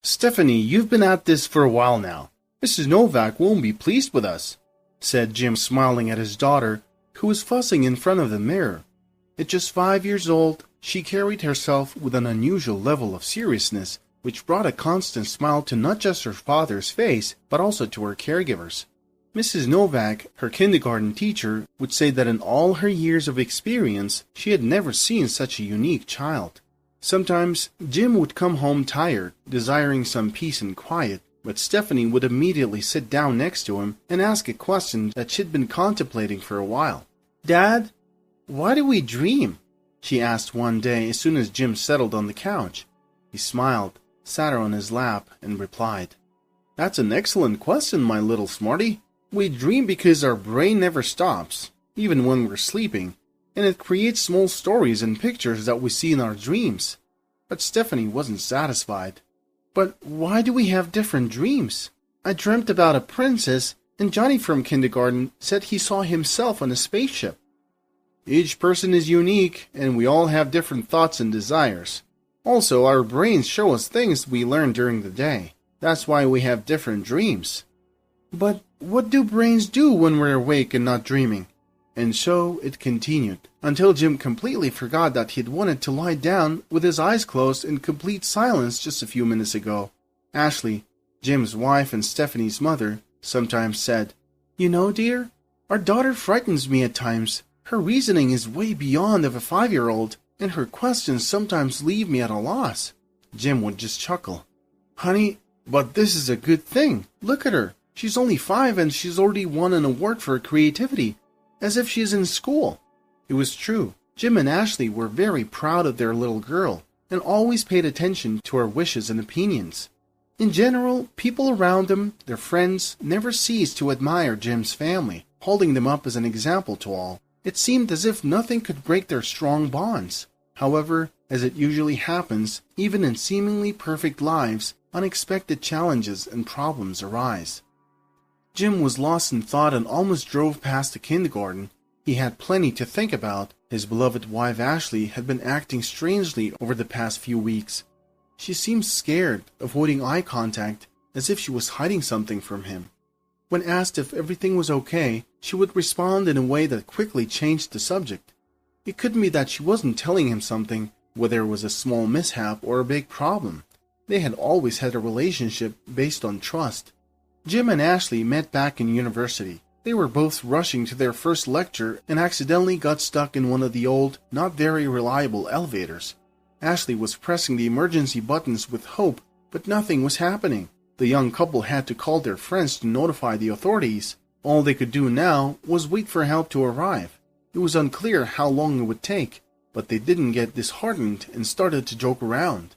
"Stephanie, you've been at this for a while now. Mrs. Novak won't be pleased with us," said Jim, smiling at his daughter, who was fussing in front of the mirror. At just 5 years old, she carried herself with an unusual level of seriousness, which brought a constant smile to not just her father's face, but also to her caregivers. Mrs. Novak, her kindergarten teacher, would say that in all her years of experience, she had never seen such a unique child. Sometimes, Jim would come home tired, desiring some peace and quiet, but Stephanie would immediately sit down next to him and ask a question that she'd been contemplating for a while. "Dad, why do we dream?" she asked one day as soon as Jim settled on the couch. He smiled, sat her on his lap, and replied, "That's an excellent question, my little smarty. We dream because our brain never stops, even when we're sleeping, and it creates small stories and pictures that we see in our dreams." But Stephanie wasn't satisfied. "But why do we have different dreams? I dreamt about a princess, and Johnny from kindergarten said he saw himself on a spaceship." "Each person is unique, and we all have different thoughts and desires. Also, our brains show us things we learn during the day. That's why we have different dreams." "But what do brains do when we're awake and not dreaming?" And so it continued, until Jim completely forgot that he'd wanted to lie down with his eyes closed in complete silence just a few minutes ago. Ashley, Jim's wife and Stephanie's mother, sometimes said, "You know, dear, our daughter frightens me at times. Her reasoning is way beyond of a 5-year-old, and her questions sometimes leave me at a loss." Jim would just chuckle. "Honey, but this is a good thing. Look at her. She's only 5 and she's already won an award for creativity, as if she's in school." It was true. Jim and Ashley were very proud of their little girl, and always paid attention to her wishes and opinions. In general, people around them, their friends, never ceased to admire Jim's family, holding them up as an example to all. It seemed as if nothing could break their strong bonds. However, as it usually happens, even in seemingly perfect lives, unexpected challenges and problems arise. Jim was lost in thought and almost drove past the kindergarten. He had plenty to think about. His beloved wife Ashley had been acting strangely over the past few weeks. She seemed scared, avoiding eye contact, as if she was hiding something from him. When asked if everything was okay, she would respond in a way that quickly changed the subject. It couldn't be that she wasn't telling him something, whether it was a small mishap or a big problem. They had always had a relationship based on trust. Jim and Ashley met back in university. They were both rushing to their first lecture and accidentally got stuck in one of the old, not very reliable elevators. Ashley was pressing the emergency buttons with hope, but nothing was happening. The young couple had to call their friends to notify the authorities. All they could do now was wait for help to arrive. It was unclear how long it would take, but they didn't get disheartened and started to joke around.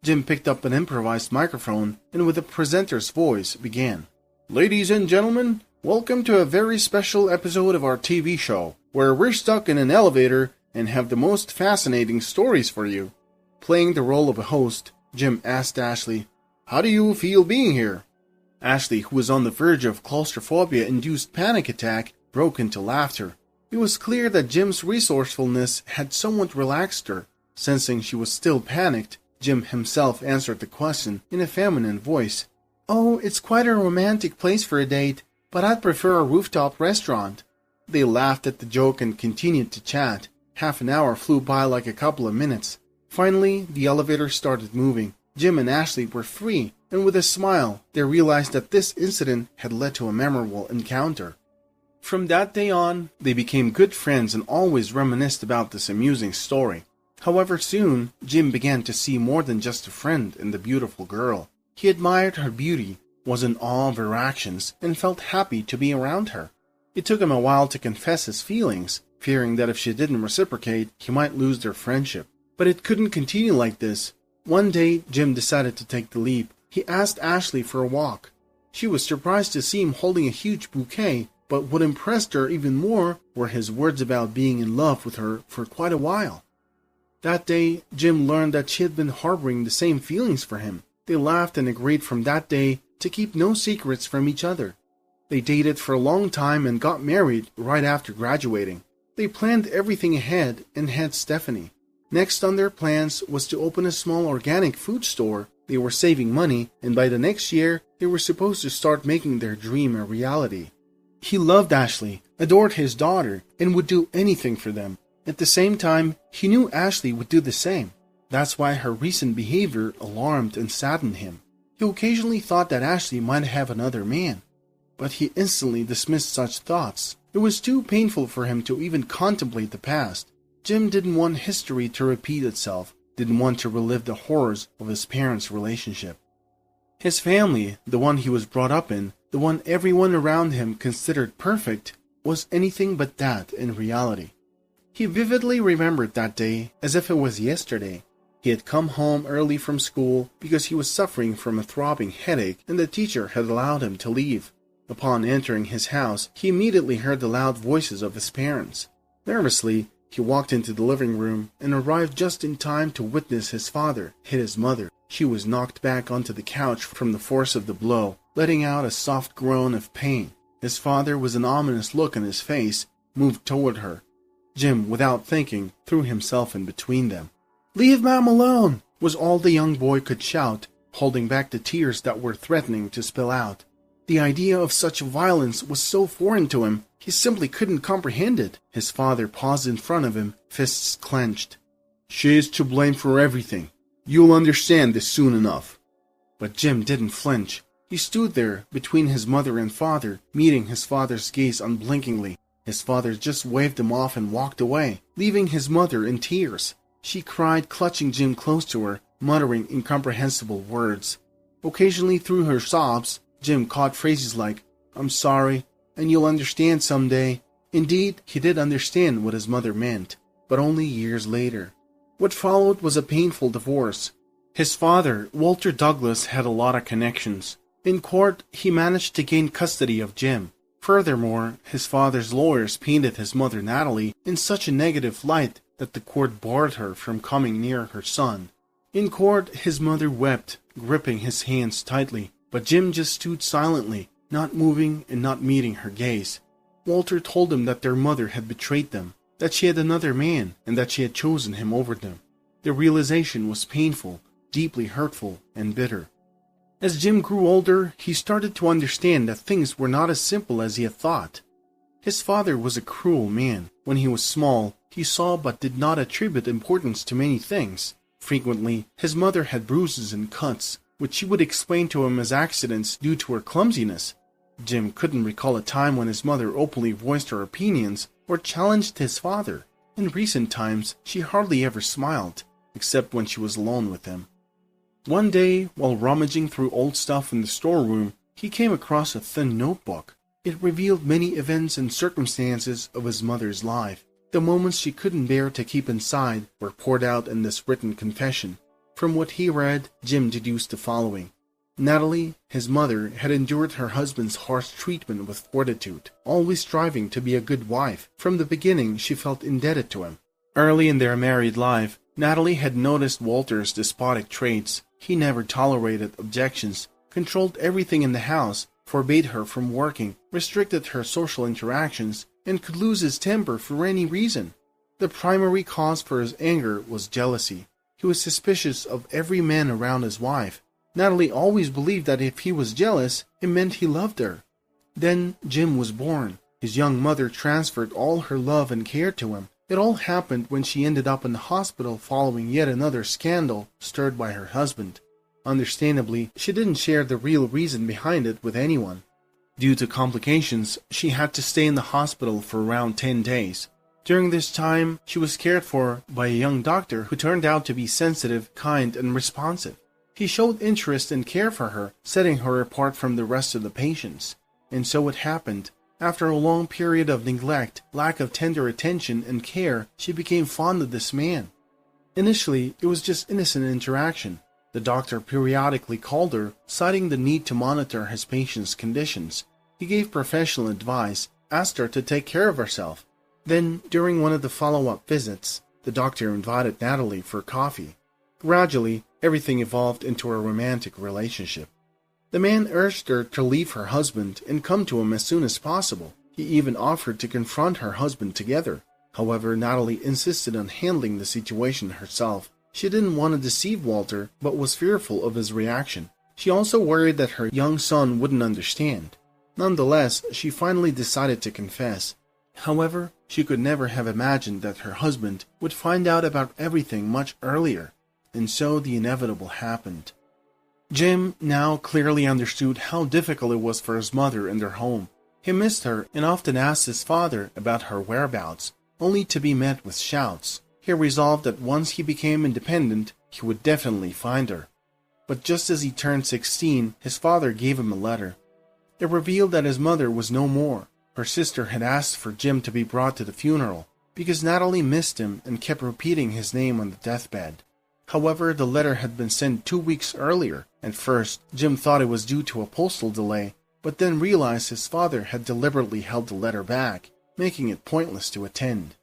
Jim picked up an improvised microphone and with a presenter's voice began. "Ladies and gentlemen, welcome to a very special episode of our TV show, where we're stuck in an elevator and have the most fascinating stories for you." Playing the role of a host, Jim asked Ashley, "How do you feel being here?" Ashley, who was on the verge of claustrophobia-induced panic attack, broke into laughter. It was clear that Jim's resourcefulness had somewhat relaxed her. Sensing she was still panicked, Jim himself answered the question in a feminine voice. "Oh, it's quite a romantic place for a date, but I'd prefer a rooftop restaurant." They laughed at the joke and continued to chat. Half an hour flew by like a couple of minutes. Finally, the elevator started moving. Jim and Ashley were free, and with a smile, they realized that this incident had led to a memorable encounter. From that day on, they became good friends and always reminisced about this amusing story. However, soon, Jim began to see more than just a friend in the beautiful girl. He admired her beauty, was in awe of her actions, and felt happy to be around her. It took him a while to confess his feelings, fearing that if she didn't reciprocate, he might lose their friendship. But it couldn't continue like this. One day, Jim decided to take the leap. He asked Ashley for a walk. She was surprised to see him holding a huge bouquet, but what impressed her even more were his words about being in love with her for quite a while. That day, Jim learned that she had been harboring the same feelings for him. They laughed and agreed from that day to keep no secrets from each other. They dated for a long time and got married right after graduating. They planned everything ahead and had Stephanie. Next on their plans was to open a small organic food store They were saving money, and by the next year, they were supposed to start making their dream a reality. He loved Ashley, adored his daughter, and would do anything for them. At the same time, he knew Ashley would do the same. That's why her recent behavior alarmed and saddened him. He occasionally thought that Ashley might have another man, but he instantly dismissed such thoughts. It was too painful for him to even contemplate the past. Jim didn't want history to repeat itself, didn't want to relive the horrors of his parents' relationship. His family, the one he was brought up in, the one everyone around him considered perfect, was anything but that in reality. He vividly remembered that day as if it was yesterday. He had come home early from school because he was suffering from a throbbing headache and the teacher had allowed him to leave. Upon entering his house, he immediately heard the loud voices of his parents. Nervously, he walked into the living room and arrived just in time to witness his father hit his mother. She was knocked back onto the couch from the force of the blow, letting out a soft groan of pain. His father, with an ominous look on his face, moved toward her. Jim, without thinking, threw himself in between them. "Leave Mom alone!" was all the young boy could shout, holding back the tears that were threatening to spill out. The idea of such violence was so foreign to him, he simply couldn't comprehend it. His father paused in front of him, fists clenched. "She is to blame for everything. You'll understand this soon enough." But Jim didn't flinch. He stood there, between his mother and father, meeting his father's gaze unblinkingly. His father just waved him off and walked away, leaving his mother in tears. She cried, clutching Jim close to her, muttering incomprehensible words. Occasionally through her sobs, Jim caught phrases like, "I'm sorry, and you'll understand someday." Indeed, he did understand what his mother meant, but only years later. What followed was a painful divorce. His father, Walter Douglas, had a lot of connections. In court, he managed to gain custody of Jim. Furthermore, his father's lawyers painted his mother Natalie in such a negative light that the court barred her from coming near her son. In court, his mother wept, gripping his hands tightly, but Jim just stood silently, not moving and not meeting her gaze. Walter told him that their mother had betrayed them, that she had another man, and that she had chosen him over them. The realization was painful, deeply hurtful, and bitter. As Jim grew older, he started to understand that things were not as simple as he had thought. His father was a cruel man. When he was small, he saw but did not attribute importance to many things. Frequently, his mother had bruises and cuts, which she would explain to him as accidents due to her clumsiness. Jim couldn't recall a time when his mother openly voiced her opinions or challenged his father. In recent times, she hardly ever smiled, except when she was alone with him. One day, while rummaging through old stuff in the storeroom, he came across a thin notebook. It revealed many events and circumstances of his mother's life. The moments she couldn't bear to keep inside were poured out in this written confession. From what he read, Jim deduced the following. Natalie, his mother, had endured her husband's harsh treatment with fortitude, always striving to be a good wife. From the beginning, she felt indebted to him. Early in their married life, Natalie had noticed Walter's despotic traits. He never tolerated objections, controlled everything in the house, forbade her from working, restricted her social interactions, and could lose his temper for any reason. The primary cause for his anger was jealousy. He was suspicious of every man around his wife. Natalie always believed that if he was jealous, it meant he loved her. Then Jim was born. His young mother transferred all her love and care to him. It all happened when she ended up in the hospital following yet another scandal stirred by her husband. Understandably, she didn't share the real reason behind it with anyone. Due to complications, she had to stay in the hospital for around 10 days. During this time, she was cared for by a young doctor who turned out to be sensitive, kind, and responsive. He showed interest and care for her, setting her apart from the rest of the patients. And so it happened. After a long period of neglect, lack of tender attention and care, she became fond of this man. Initially, it was just innocent interaction. The doctor periodically called her, citing the need to monitor his patient's conditions. He gave professional advice, asked her to take care of herself. Then, during one of the follow-up visits, the doctor invited Natalie for coffee. Gradually, everything evolved into a romantic relationship. The man urged her to leave her husband and come to him as soon as possible. He even offered to confront her husband together. However, Natalie insisted on handling the situation herself. She didn't want to deceive Walter, but was fearful of his reaction. She also worried that her young son wouldn't understand. Nonetheless, she finally decided to confess. However, she could never have imagined that her husband would find out about everything much earlier, and so the inevitable happened. Jim now clearly understood how difficult it was for his mother in their home. He missed her and often asked his father about her whereabouts, only to be met with shouts. He resolved that once he became independent, he would definitely find her. But just as he turned 16, his father gave him a letter. It revealed that his mother was no more. Her sister had asked for Jim to be brought to the funeral, because Natalie missed him and kept repeating his name on the deathbed. However, the letter had been sent 2 weeks earlier. At first, Jim thought it was due to a postal delay, but then realized his father had deliberately held the letter back, making it pointless to attend.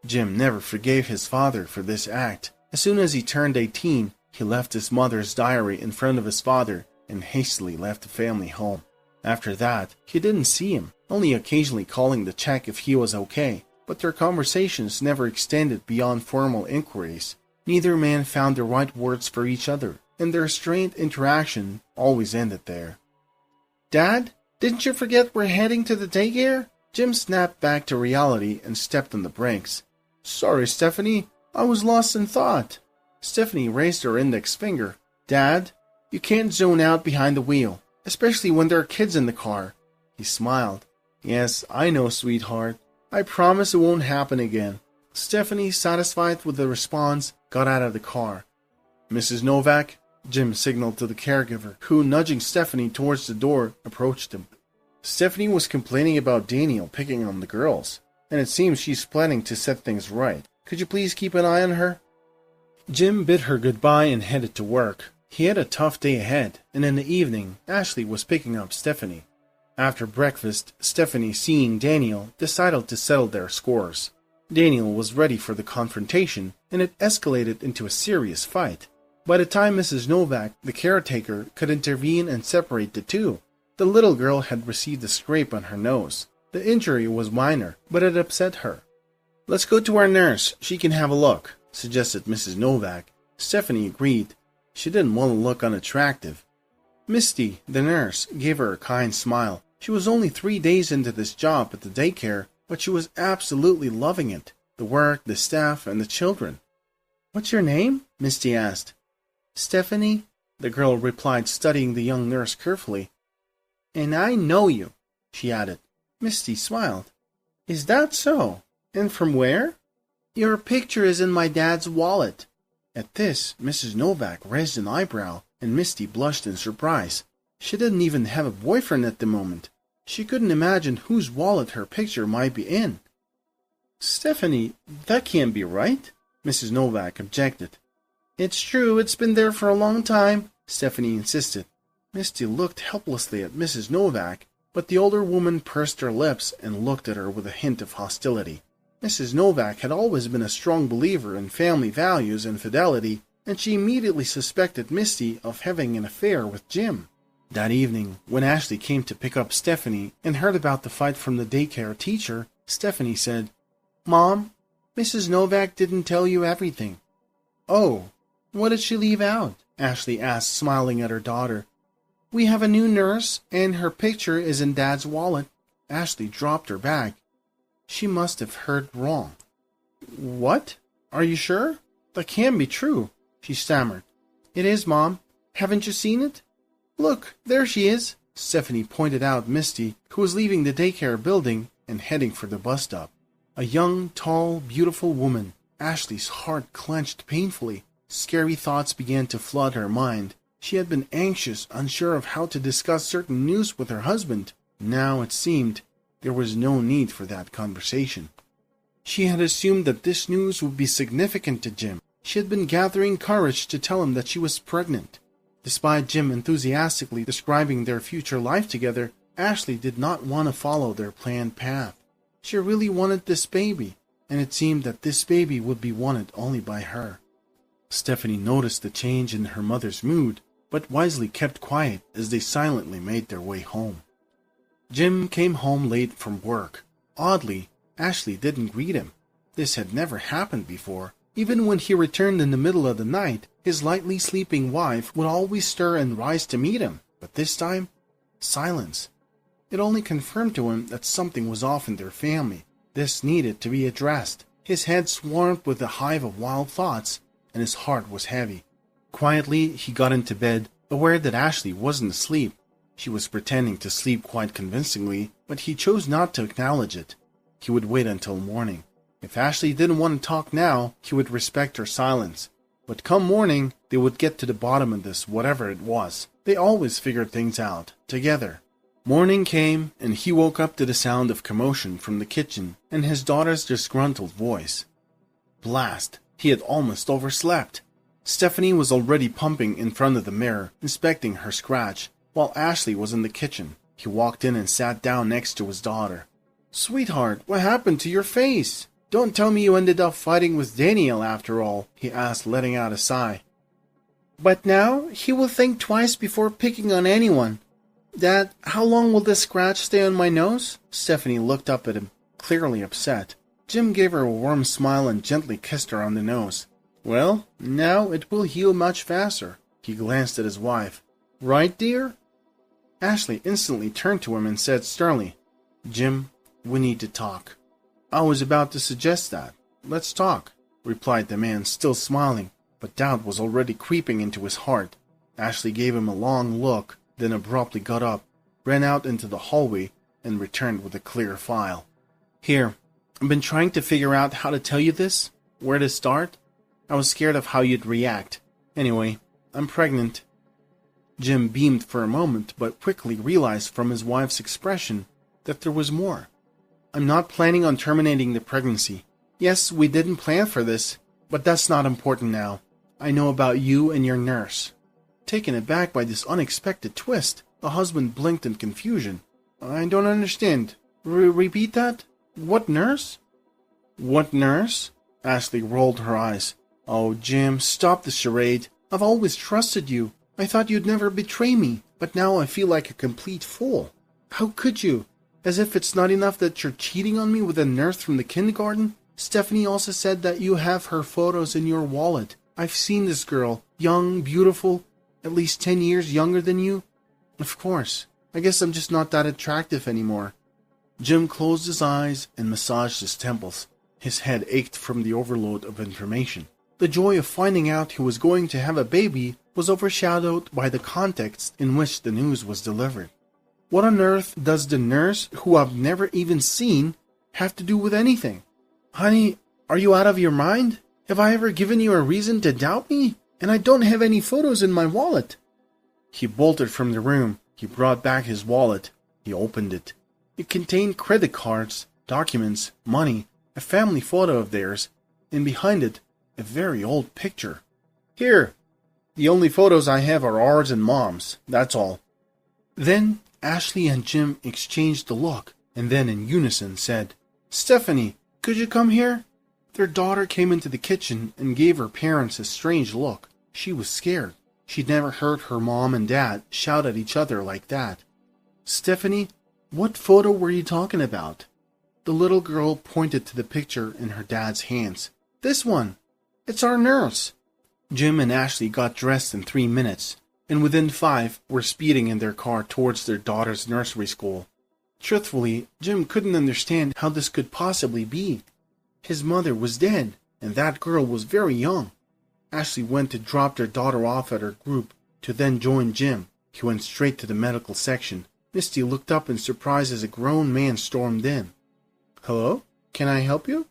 Jim never forgave his father for this act. As soon as he turned 18, he left his mother's diary in front of his father and hastily left the family home. After that, he didn't see him, only occasionally calling to check if he was okay, but their conversations never extended beyond formal inquiries. Neither man found the right words for each other, and their strained interaction always ended there. "Dad, didn't you forget we're heading to the daycare?" Jim snapped back to reality and stepped on the brakes. "Sorry, Stephanie, I was lost in thought." Stephanie raised her index finger. "Dad, you can't zone out behind the wheel, especially when there are kids in the car." He smiled. "Yes, I know, sweetheart. I promise it won't happen again." Stephanie, satisfied with the response, got out of the car. "Mrs. Novak," Jim signaled to the caregiver, who, nudging Stephanie towards the door, approached him. Stephanie was complaining about Daniel picking on the girls, and it seems she's planning to set things right. Could you please keep an eye on her? Jim bid her goodbye and headed to work. He had a tough day ahead, and in the evening, Ashley was picking up Stephanie. After breakfast, Stephanie, seeing Daniel, decided to settle their scores. Daniel was ready for the confrontation, and it escalated into a serious fight. By the time Mrs. Novak, the caretaker, could intervene and separate the two, the little girl had received a scrape on her nose. The injury was minor, but it upset her. "Let's go to our nurse. She can have a look," suggested Mrs. Novak. Stephanie agreed. She didn't want to look unattractive. Misty, the nurse, gave her a kind smile. She was only 3 days into this job at the daycare, but she was absolutely loving it. The work, the staff, and the children. "What's your name?" Misty asked. "Stephanie," the girl replied, studying the young nurse carefully. "And I know you," she added. Misty smiled. "Is that so? And from where?" "Your picture is in my dad's wallet." At this, Mrs. Novak raised an eyebrow, and Misty blushed in surprise. She didn't even have a boyfriend at the moment. She couldn't imagine whose wallet her picture might be in. "Stephanie, that can't be right," Mrs. Novak objected. "It's true, it's been there for a long time," Stephanie insisted. Misty looked helplessly at Mrs. Novak, but the older woman pursed her lips and looked at her with a hint of hostility. Mrs. Novak had always been a strong believer in family values and fidelity, and she immediately suspected Misty of having an affair with Jim. That evening, when Ashley came to pick up Stephanie and heard about the fight from the daycare teacher, Stephanie said, "Mom, Mrs. Novak didn't tell you everything." "Oh, what did she leave out?" Ashley asked, smiling at her daughter. "We have a new nurse, and her picture is in Dad's wallet." Ashley dropped her bag. She must have heard wrong. "What? Are you sure? That can't be true," she stammered. "It is, Mom. Haven't you seen it? Look, there she is." Stephanie pointed out Misty, who was leaving the daycare building and heading for the bus stop. A young, tall, beautiful woman. Ashley's heart clenched painfully. Scary thoughts began to flood her mind. She had been anxious, unsure of how to discuss certain news with her husband. Now, it seemed, there was no need for that conversation. She had assumed that this news would be significant to Jim. She had been gathering courage to tell him that she was pregnant. Despite Jim enthusiastically describing their future life together, Ashley did not want to follow their planned path. She really wanted this baby, and it seemed that this baby would be wanted only by her. Stephanie noticed the change in her mother's mood, but wisely kept quiet as they silently made their way home. Jim came home late from work. Oddly, Ashley didn't greet him. This had never happened before. Even when he returned in the middle of the night, his lightly sleeping wife would always stir and rise to meet him. But this time, silence. It only confirmed to him that something was off in their family. This needed to be addressed. His head swarmed with a hive of wild thoughts, and his heart was heavy. Quietly, he got into bed, aware that Ashley wasn't asleep. She was pretending to sleep quite convincingly, but he chose not to acknowledge it. He would wait until morning. If Ashley didn't want to talk now, he would respect her silence. But come morning, they would get to the bottom of this, whatever it was. They always figured things out, together. Morning came, and he woke up to the sound of commotion from the kitchen and his daughter's disgruntled voice. Blast! He had almost overslept. Stephanie was already pumping in front of the mirror, inspecting her scratch, while Ashley was in the kitchen. He walked in and sat down next to his daughter. "Sweetheart, what happened to your face? Don't tell me you ended up fighting with Daniel after all," he asked, letting out a sigh. "But now he will think twice before picking on anyone. Dad, how long will this scratch stay on my nose?" Stephanie looked up at him, clearly upset. Jim gave her a warm smile and gently kissed her on the nose. "Well, now it will heal much faster." He glanced at his wife. "Right, dear?" Ashley instantly turned to him and said sternly, "Jim, we need to talk." "I was about to suggest that. Let's talk," replied the man, still smiling, but doubt was already creeping into his heart. Ashley gave him a long look, then abruptly got up, ran out into the hallway, and returned with a clear file. "Here, I've been trying to figure out how to tell you this, where to start. I was scared of how you'd react. Anyway, I'm pregnant." Jim beamed for a moment, but quickly realized from his wife's expression that there was more. "I'm not planning on terminating the pregnancy. Yes, we didn't plan for this, but that's not important now. I know about you and your nurse." Taken aback by this unexpected twist, the husband blinked in confusion. "I don't understand. Repeat that? What nurse?" "What nurse?" Ashley rolled her eyes. "Oh, Jim, stop the charade. I've always trusted you. I thought you'd never betray me, but now I feel like a complete fool. How could you? As if it's not enough that you're cheating on me with a nurse from the kindergarten. Stephanie also said that you have her photos in your wallet. I've seen this girl, young, beautiful, at least 10 years younger than you. Of course, I guess I'm just not that attractive anymore." Jim closed his eyes and massaged his temples. His head ached from the overload of information. The joy of finding out he was going to have a baby was overshadowed by the context in which the news was delivered. What on earth does the nurse, who I've never even seen, have to do with anything? "Honey, are you out of your mind? Have I ever given you a reason to doubt me? And I don't have any photos in my wallet." He bolted from the room. He brought back his wallet. He opened it. It contained credit cards, documents, money, a family photo of theirs, and behind it, a very old picture. "Here, the only photos I have are ours and Mom's, that's all." Then Ashley and Jim exchanged a look, and then in unison said, "Stephanie, could you come here?" Their daughter came into the kitchen and gave her parents a strange look. She was scared. She'd never heard her mom and dad shout at each other like that. "Stephanie, what photo were you talking about?" The little girl pointed to the picture in her dad's hands. "This one. It's our nurse." Jim and Ashley got dressed in 3 minutes, and within 5 were speeding in their car towards their daughter's nursery school. Truthfully, Jim couldn't understand how this could possibly be. His mother was dead, and that girl was very young. Ashley went to drop their daughter off at her group, to then join Jim. He went straight to the medical section. Misty looked up in surprise as a grown man stormed in. "Hello? Can I help you?"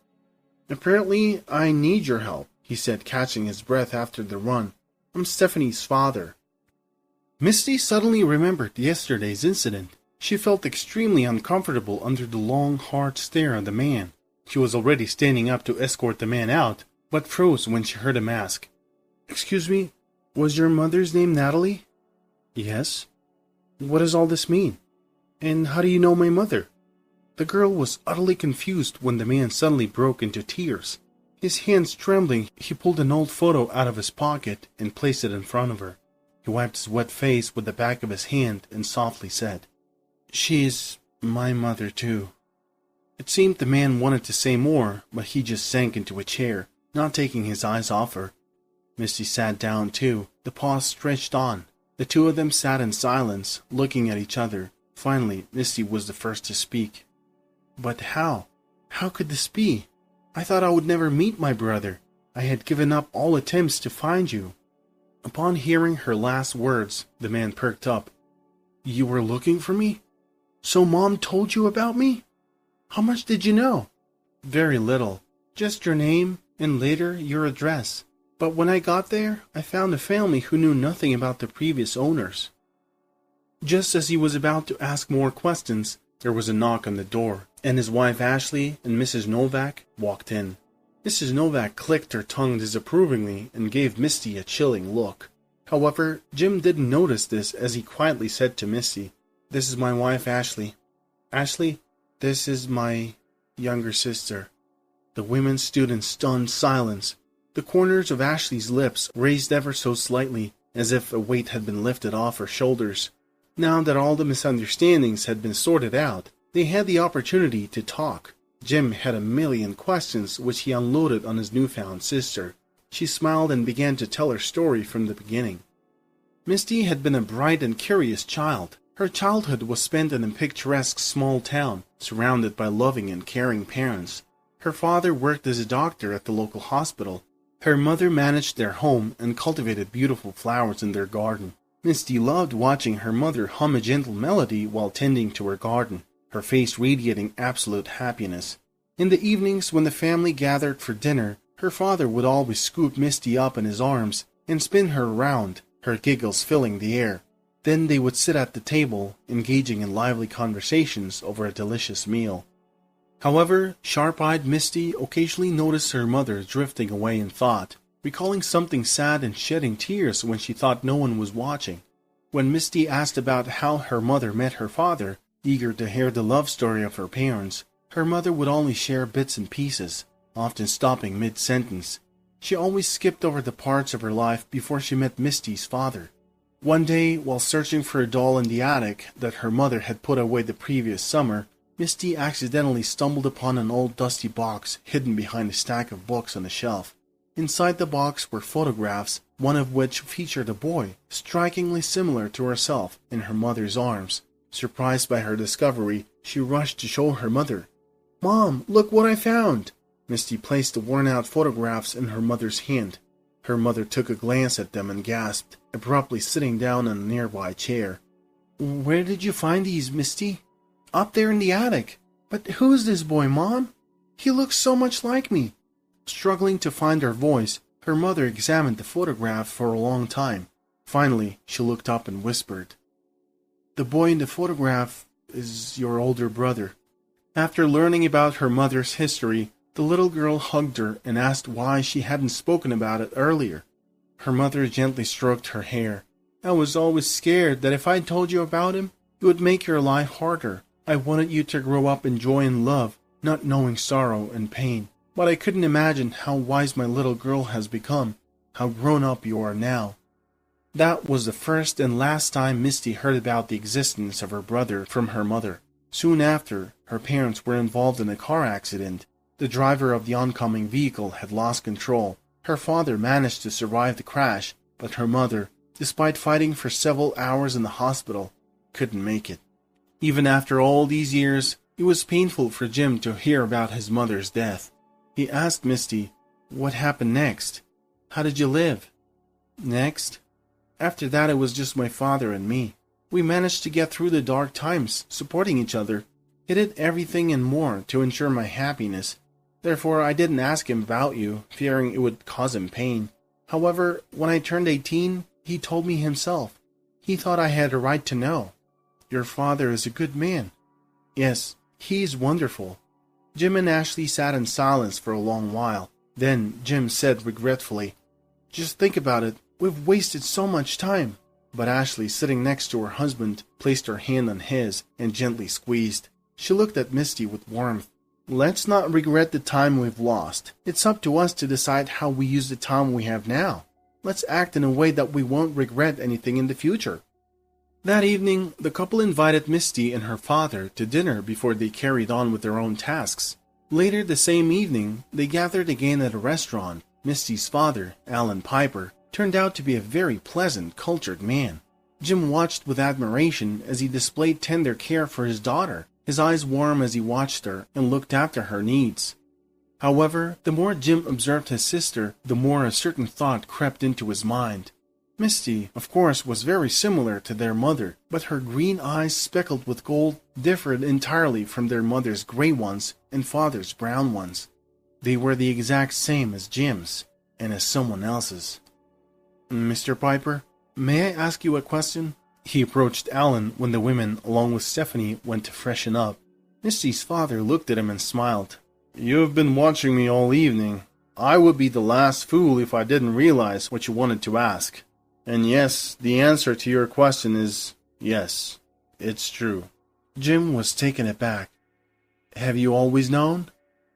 "Apparently, I need your help," he said, catching his breath after the run. "I'm Stephanie's father." Misty suddenly remembered yesterday's incident. She felt extremely uncomfortable under the long, hard stare of the man. She was already standing up to escort the man out, but froze when she heard him ask, "Excuse me, was your mother's name Natalie?" "Yes." "What does all this mean? And how do you know my mother?" The girl was utterly confused when the man suddenly broke into tears. His hands trembling, he pulled an old photo out of his pocket and placed it in front of her. He wiped his wet face with the back of his hand and softly said, "She's my mother too." It seemed the man wanted to say more, but he just sank into a chair. not taking his eyes off her. Misty sat down too, the paws stretched on. The two of them sat in silence, looking at each other. Finally, Misty was the first to speak. "But how? How could this be? I thought I would never meet my brother. I had given up all attempts to find you." Upon hearing her last words, the man perked up. "You were looking for me? So Mom told you about me? How much did you know?" "Very little. Just your name, and later your address. But when I got there, I found a family who knew nothing about the previous owners." Just as he was about to ask more questions, there was a knock on the door, and his wife Ashley and Mrs. Novak walked in. Mrs. Novak clicked her tongue disapprovingly and gave Misty a chilling look. However, Jim didn't notice this as he quietly said to Misty, "This is my wife Ashley. Ashley, this is my younger sister." The women stood in stunned silence. The corners of Ashley's lips raised ever so slightly, as if a weight had been lifted off her shoulders. Now that all the misunderstandings had been sorted out, they had the opportunity to talk. Jim had a million questions which he unloaded on his newfound sister. She smiled and began to tell her story from the beginning. Misty had been a bright and curious child. Her childhood was spent in a picturesque small town, surrounded by loving and caring parents. Her father worked as a doctor at the local hospital. Her mother managed their home and cultivated beautiful flowers in their garden. Misty loved watching her mother hum a gentle melody while tending to her garden, her face radiating absolute happiness. In the evenings when the family gathered for dinner, her father would always scoop Misty up in his arms and spin her around, her giggles filling the air. Then they would sit at the table, engaging in lively conversations over a delicious meal. However, sharp-eyed Misty occasionally noticed her mother drifting away in thought, recalling something sad and shedding tears when she thought no one was watching. When Misty asked about how her mother met her father, eager to hear the love story of her parents, her mother would only share bits and pieces, often stopping mid-sentence. She always skipped over the parts of her life before she met Misty's father. One day, while searching for a doll in the attic that her mother had put away the previous summer, Misty accidentally stumbled upon an old dusty box hidden behind a stack of books on a shelf. Inside the box were photographs, one of which featured a boy, strikingly similar to herself, in her mother's arms. Surprised by her discovery, she rushed to show her mother. "Mom, look what I found!" Misty placed the worn-out photographs in her mother's hand. Her mother took a glance at them and gasped, abruptly sitting down on a nearby chair. "Where did you find these, Misty?" "Up there in the attic. But who is this boy, Mom? He looks so much like me." Struggling to find her voice, her mother examined the photograph for a long time. Finally, she looked up and whispered, "The boy in the photograph is your older brother." After learning about her mother's history, the little girl hugged her and asked why she hadn't spoken about it earlier. Her mother gently stroked her hair. "I was always scared that if I told you about him, it would make your life harder. I wanted you to grow up in joy and love, not knowing sorrow and pain. But I couldn't imagine how wise my little girl has become, how grown up you are now." That was the first and last time Misty heard about the existence of her brother from her mother. Soon after, her parents were involved in a car accident. The driver of the oncoming vehicle had lost control. Her father managed to survive the crash, but her mother, despite fighting for several hours in the hospital, couldn't make it. Even after all these years, it was painful for Jim to hear about his mother's death. He asked Misty, "What happened next? How did you live?" "Next? After that it was just my father and me. We managed to get through the dark times, supporting each other. He did everything and more to ensure my happiness. Therefore I didn't ask him about you, fearing it would cause him pain. However, when I turned 18, he told me himself. He thought I had a right to know. Your father is a good man." "Yes, he is wonderful." Jim and Ashley sat in silence for a long while. Then Jim said regretfully, "Just think about it. We've wasted so much time." But Ashley, sitting next to her husband, placed her hand on his and gently squeezed. She looked at Misty with warmth. "Let's not regret the time we've lost. It's up to us to decide how we use the time we have now. Let's act in a way that we won't regret anything in the future." That evening, the couple invited Misty and her father to dinner before they carried on with their own tasks. Later the same evening, they gathered again at a restaurant. Misty's father, Alan Piper, turned out to be a very pleasant, cultured man. Jim watched with admiration as he displayed tender care for his daughter, his eyes warm as he watched her and looked after her needs. However, the more Jim observed his sister, the more a certain thought crept into his mind. Misty, of course, was very similar to their mother, but her green eyes speckled with gold differed entirely from their mother's gray ones and father's brown ones. They were the exact same as Jim's, and as someone else's. "Mr. Piper, may I ask you a question?" He approached Alan when the women, along with Stephanie, went to freshen up. Misty's father looked at him and smiled. "You have been watching me all evening. I would be the last fool if I didn't realize what you wanted to ask. And yes, the answer to your question is yes, it's true." Jim was taken aback. "Have you always known?"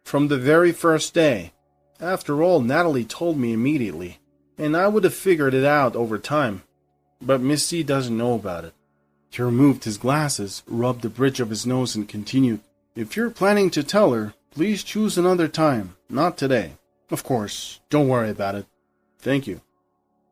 "From the very first day. After all, Natalie told me immediately, and I would have figured it out over time. But Misty doesn't know about it." He removed his glasses, rubbed the bridge of his nose, and continued, "If you're planning to tell her, please choose another time, not today. Of course, don't worry about it. Thank you."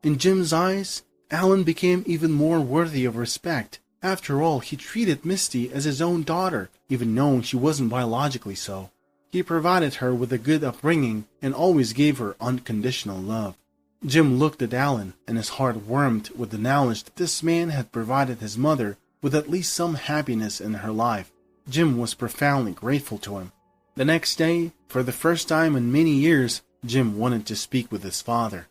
In Jim's eyes, Alan became even more worthy of respect. After all, he treated Misty as his own daughter, even knowing she wasn't biologically so. He provided her with a good upbringing and always gave her unconditional love. Jim looked at Alan, and his heart warmed with the knowledge that this man had provided his mother with at least some happiness in her life. Jim was profoundly grateful to him. The next day, for the first time in many years, Jim wanted to speak with his father.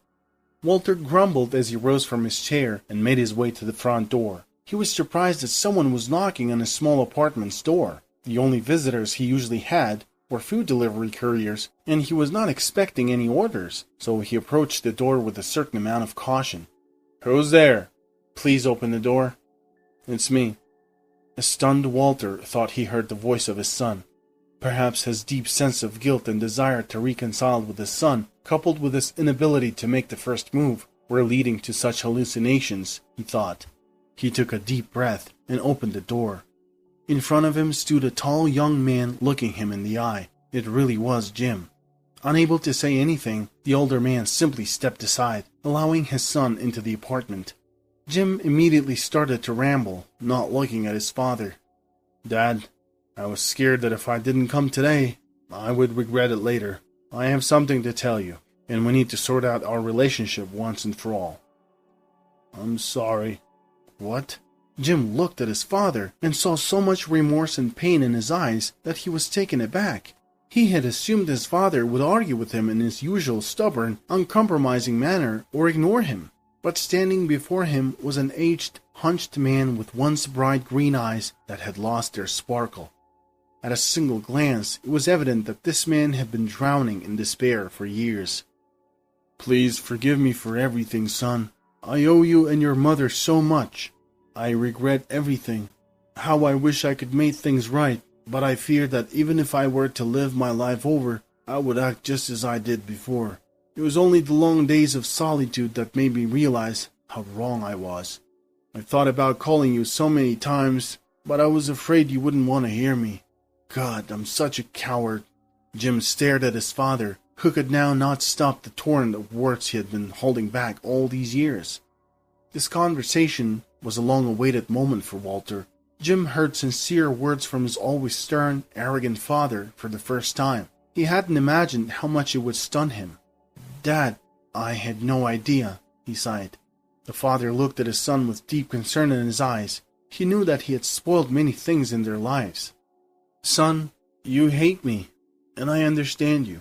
Walter grumbled as he rose from his chair and made his way to the front door. He was surprised that someone was knocking on his small apartment's door. The only visitors he usually had were food delivery couriers, and he was not expecting any orders, so he approached the door with a certain amount of caution. "Who's there?" "Please open the door." "It's me." A stunned Walter thought he heard the voice of his son. Perhaps his deep sense of guilt and desire to reconcile with his son, coupled with his inability to make the first move, were leading to such hallucinations, he thought. He took a deep breath and opened the door. In front of him stood a tall young man looking him in the eye. It really was Jim. Unable to say anything, the older man simply stepped aside, allowing his son into the apartment. Jim immediately started to ramble, not looking at his father. "Dad, I was scared that if I didn't come today, I would regret it later. I have something to tell you, and we need to sort out our relationship once and for all." "I'm sorry." "What?" Jim looked at his father and saw so much remorse and pain in his eyes that he was taken aback. He had assumed his father would argue with him in his usual stubborn, uncompromising manner or ignore him. But standing before him was an aged, hunched man with once bright green eyes that had lost their sparkle. At a single glance, it was evident that this man had been drowning in despair for years. "Please forgive me for everything, son. I owe you and your mother so much. I regret everything. How I wish I could make things right, but I fear that even if I were to live my life over, I would act just as I did before. It was only the long days of solitude that made me realize how wrong I was. I thought about calling you so many times, but I was afraid you wouldn't want to hear me. God, I'm such a coward." Jim stared at his father, who could now not stop the torrent of words he had been holding back all these years. This conversation was a long-awaited moment for Walter. Jim heard sincere words from his always stern, arrogant father for the first time. He hadn't imagined how much it would stun him. "Dad, I had no idea," he sighed. The father looked at his son with deep concern in his eyes. He knew that he had spoiled many things in their lives. "Son, you hate me, and I understand you."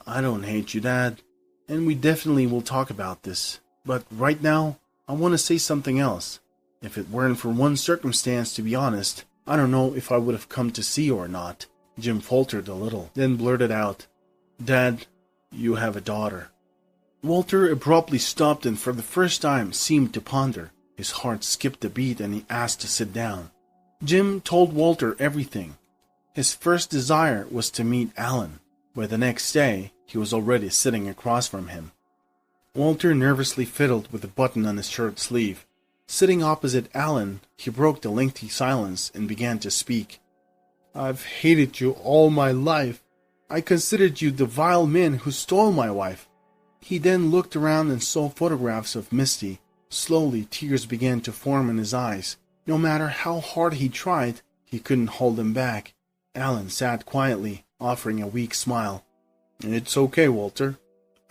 "I don't hate you, Dad, and we definitely will talk about this. But right now, I want to say something else. If it weren't for one circumstance, to be honest, I don't know if I would have come to see you or not." Jim faltered a little, then blurted out, "Dad, you have a daughter." Walter abruptly stopped and for the first time seemed to ponder. His heart skipped a beat and he asked to sit down. Jim told Walter everything. His first desire was to meet Alan. By the next day, he was already sitting across from him. Walter nervously fiddled with the button on his shirt sleeve. Sitting opposite Alan, he broke the lengthy silence and began to speak. "I've hated you all my life. I considered you the vile man who stole my wife." He then looked around and saw photographs of Misty. Slowly, tears began to form in his eyes. No matter how hard he tried, he couldn't hold them back. Alan sat quietly, offering a weak smile. "It's okay, Walter."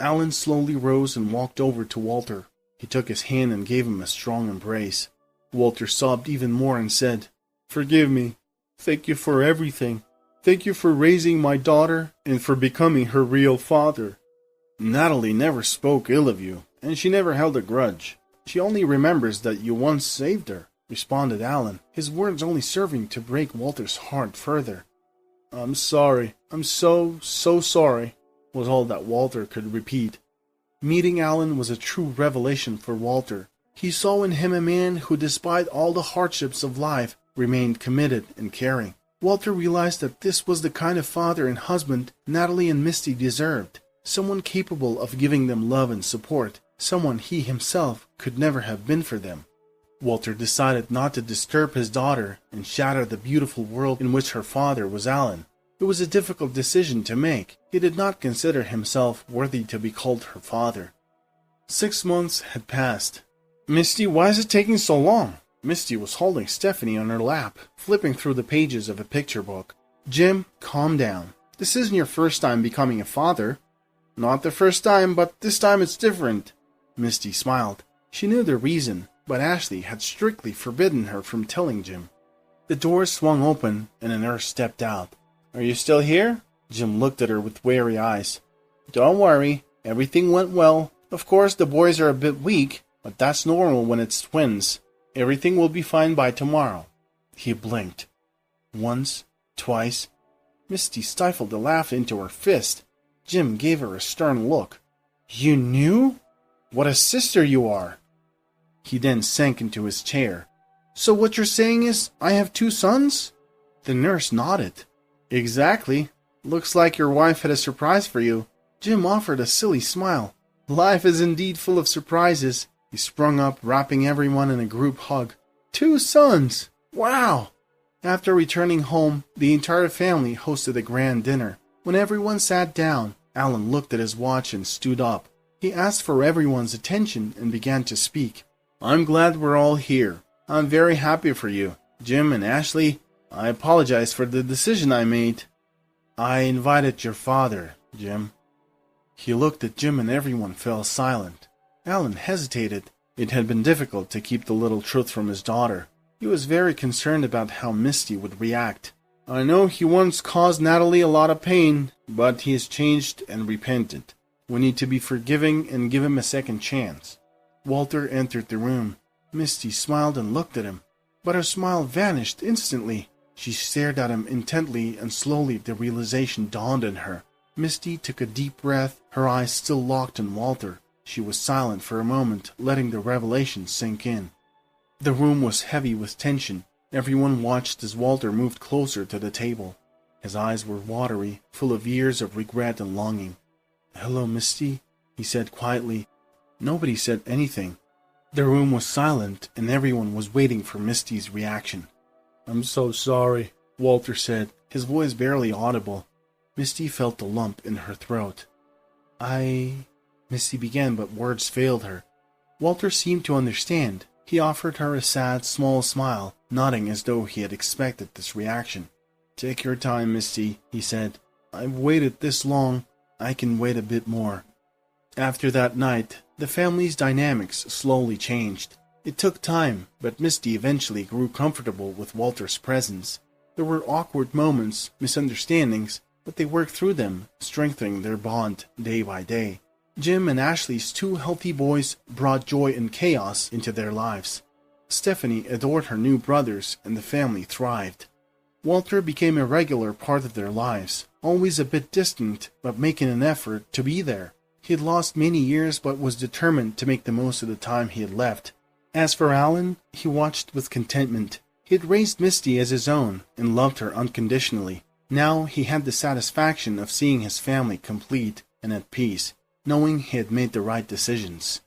Alan slowly rose and walked over to Walter. He took his hand and gave him a strong embrace. Walter sobbed even more and said, "Forgive me. Thank you for everything. Thank you for raising my daughter and for becoming her real father." "Natalie never spoke ill of you, and she never held a grudge. She only remembers that you once saved her," responded Alan, his words only serving to break Walter's heart further. "I'm sorry. I'm so sorry," was all that Walter could repeat. Meeting Alan was a true revelation for Walter. He saw in him a man who, despite all the hardships of life, remained committed and caring. Walter realized that this was the kind of father and husband Natalie and Misty deserved. Someone capable of giving them love and support. Someone he himself could never have been for them. Walter decided not to disturb his daughter and shatter the beautiful world in which her father was Alan. It was a difficult decision to make. He did not consider himself worthy to be called her father. 6 months had passed. "Misty, why is it taking so long?" Misty was holding Stephanie on her lap, flipping through the pages of a picture book. "Jim, calm down. This isn't your first time becoming a father." "Not the first time, but this time it's different." Misty smiled. She knew the reason, but Ashley had strictly forbidden her from telling Jim. The door swung open and a nurse stepped out. "Are you still here?" Jim looked at her with wary eyes. "Don't worry. Everything went well. Of course, the boys are a bit weak, but that's normal when it's twins. Everything will be fine by tomorrow." He blinked. Once, twice. Misty stifled a laugh into her fist. Jim gave her a stern look. "You knew? What a sister you are!" He then sank into his chair. "So what you're saying is, I have 2 sons?" The nurse nodded. "Exactly. Looks like your wife had a surprise for you." Jim offered a silly smile. Life is indeed full of surprises. He sprung up, wrapping everyone in a group hug. 2 sons! Wow! After returning home, the entire family hosted a grand dinner. When everyone sat down, Alan looked at his watch and stood up. He asked for everyone's attention and began to speak. "I'm glad we're all here. I'm very happy for you. Jim and Ashley, I apologize for the decision I made. I invited your father, Jim." He looked at Jim and everyone fell silent. Alan hesitated. It had been difficult to keep the little truth from his daughter. He was very concerned about how Misty would react. "I know he once caused Natalie a lot of pain, but he has changed and repented. We need to be forgiving and give him a second chance." Walter entered the room. Misty smiled and looked at him, but her smile vanished instantly. She stared at him intently, and slowly the realization dawned on her. Misty took a deep breath, her eyes still locked on Walter. She was silent for a moment, letting the revelation sink in. The room was heavy with tension. Everyone watched as Walter moved closer to the table. His eyes were watery, full of years of regret and longing. "Hello, Misty," he said quietly. Nobody said anything. The room was silent, and everyone was waiting for Misty's reaction. "I'm so sorry," Walter said, his voice barely audible. Misty felt a lump in her throat. Misty began, but words failed her. Walter seemed to understand. He offered her a sad, small smile, nodding as though he had expected this reaction. "Take your time, Misty," he said. "I've waited this long. I can wait a bit more." After that night, the family's dynamics slowly changed. It took time, but Misty eventually grew comfortable with Walter's presence. There were awkward moments, misunderstandings, but they worked through them, strengthening their bond day by day. Jim and Ashley's 2 healthy boys brought joy and chaos into their lives. Stephanie adored her new brothers, and the family thrived. Walter became a regular part of their lives, always a bit distant, but making an effort to be there. He had lost many years, but was determined to make the most of the time he had left. As for Alan, he watched with contentment. He had raised Misty as his own, and loved her unconditionally. Now he had the satisfaction of seeing his family complete and at peace, knowing he had made the right decisions.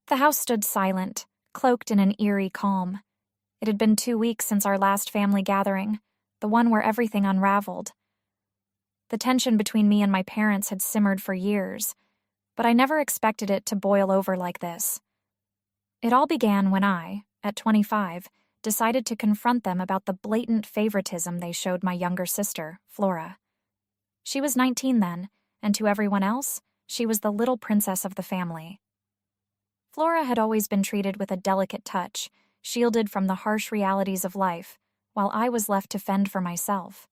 The house stood silent, cloaked in an eerie calm. It had been 2 weeks since our last family gathering, the one where everything unraveled. The tension between me and my parents had simmered for years, but I never expected it to boil over like this. It all began when I, at 25, decided to confront them about the blatant favoritism they showed my younger sister, Flora. She was 19 then, and to everyone else, she was the little princess of the family. Flora had always been treated with a delicate touch, shielded from the harsh realities of life, while I was left to fend for myself.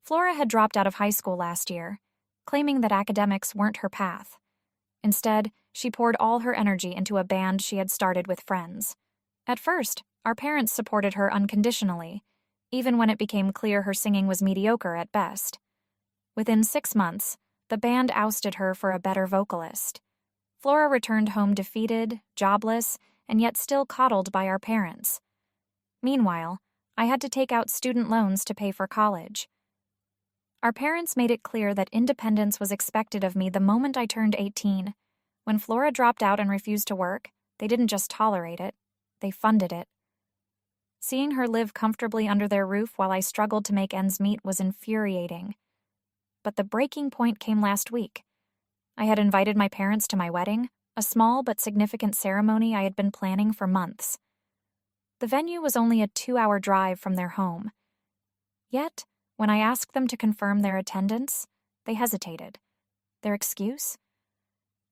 Flora had dropped out of high school last year, claiming that academics weren't her path. Instead, she poured all her energy into a band she had started with friends. At first, our parents supported her unconditionally, even when it became clear her singing was mediocre at best. Within 6 months, the band ousted her for a better vocalist. Flora returned home defeated, jobless, and yet still coddled by our parents. Meanwhile, I had to take out student loans to pay for college. Our parents made it clear that independence was expected of me the moment I turned 18. When Flora dropped out and refused to work, they didn't just tolerate it, they funded it. Seeing her live comfortably under their roof while I struggled to make ends meet was infuriating. But the breaking point came last week. I had invited my parents to my wedding, a small but significant ceremony I had been planning for months. The venue was only a 2-hour drive from their home. Yet, when I asked them to confirm their attendance, they hesitated. Their excuse?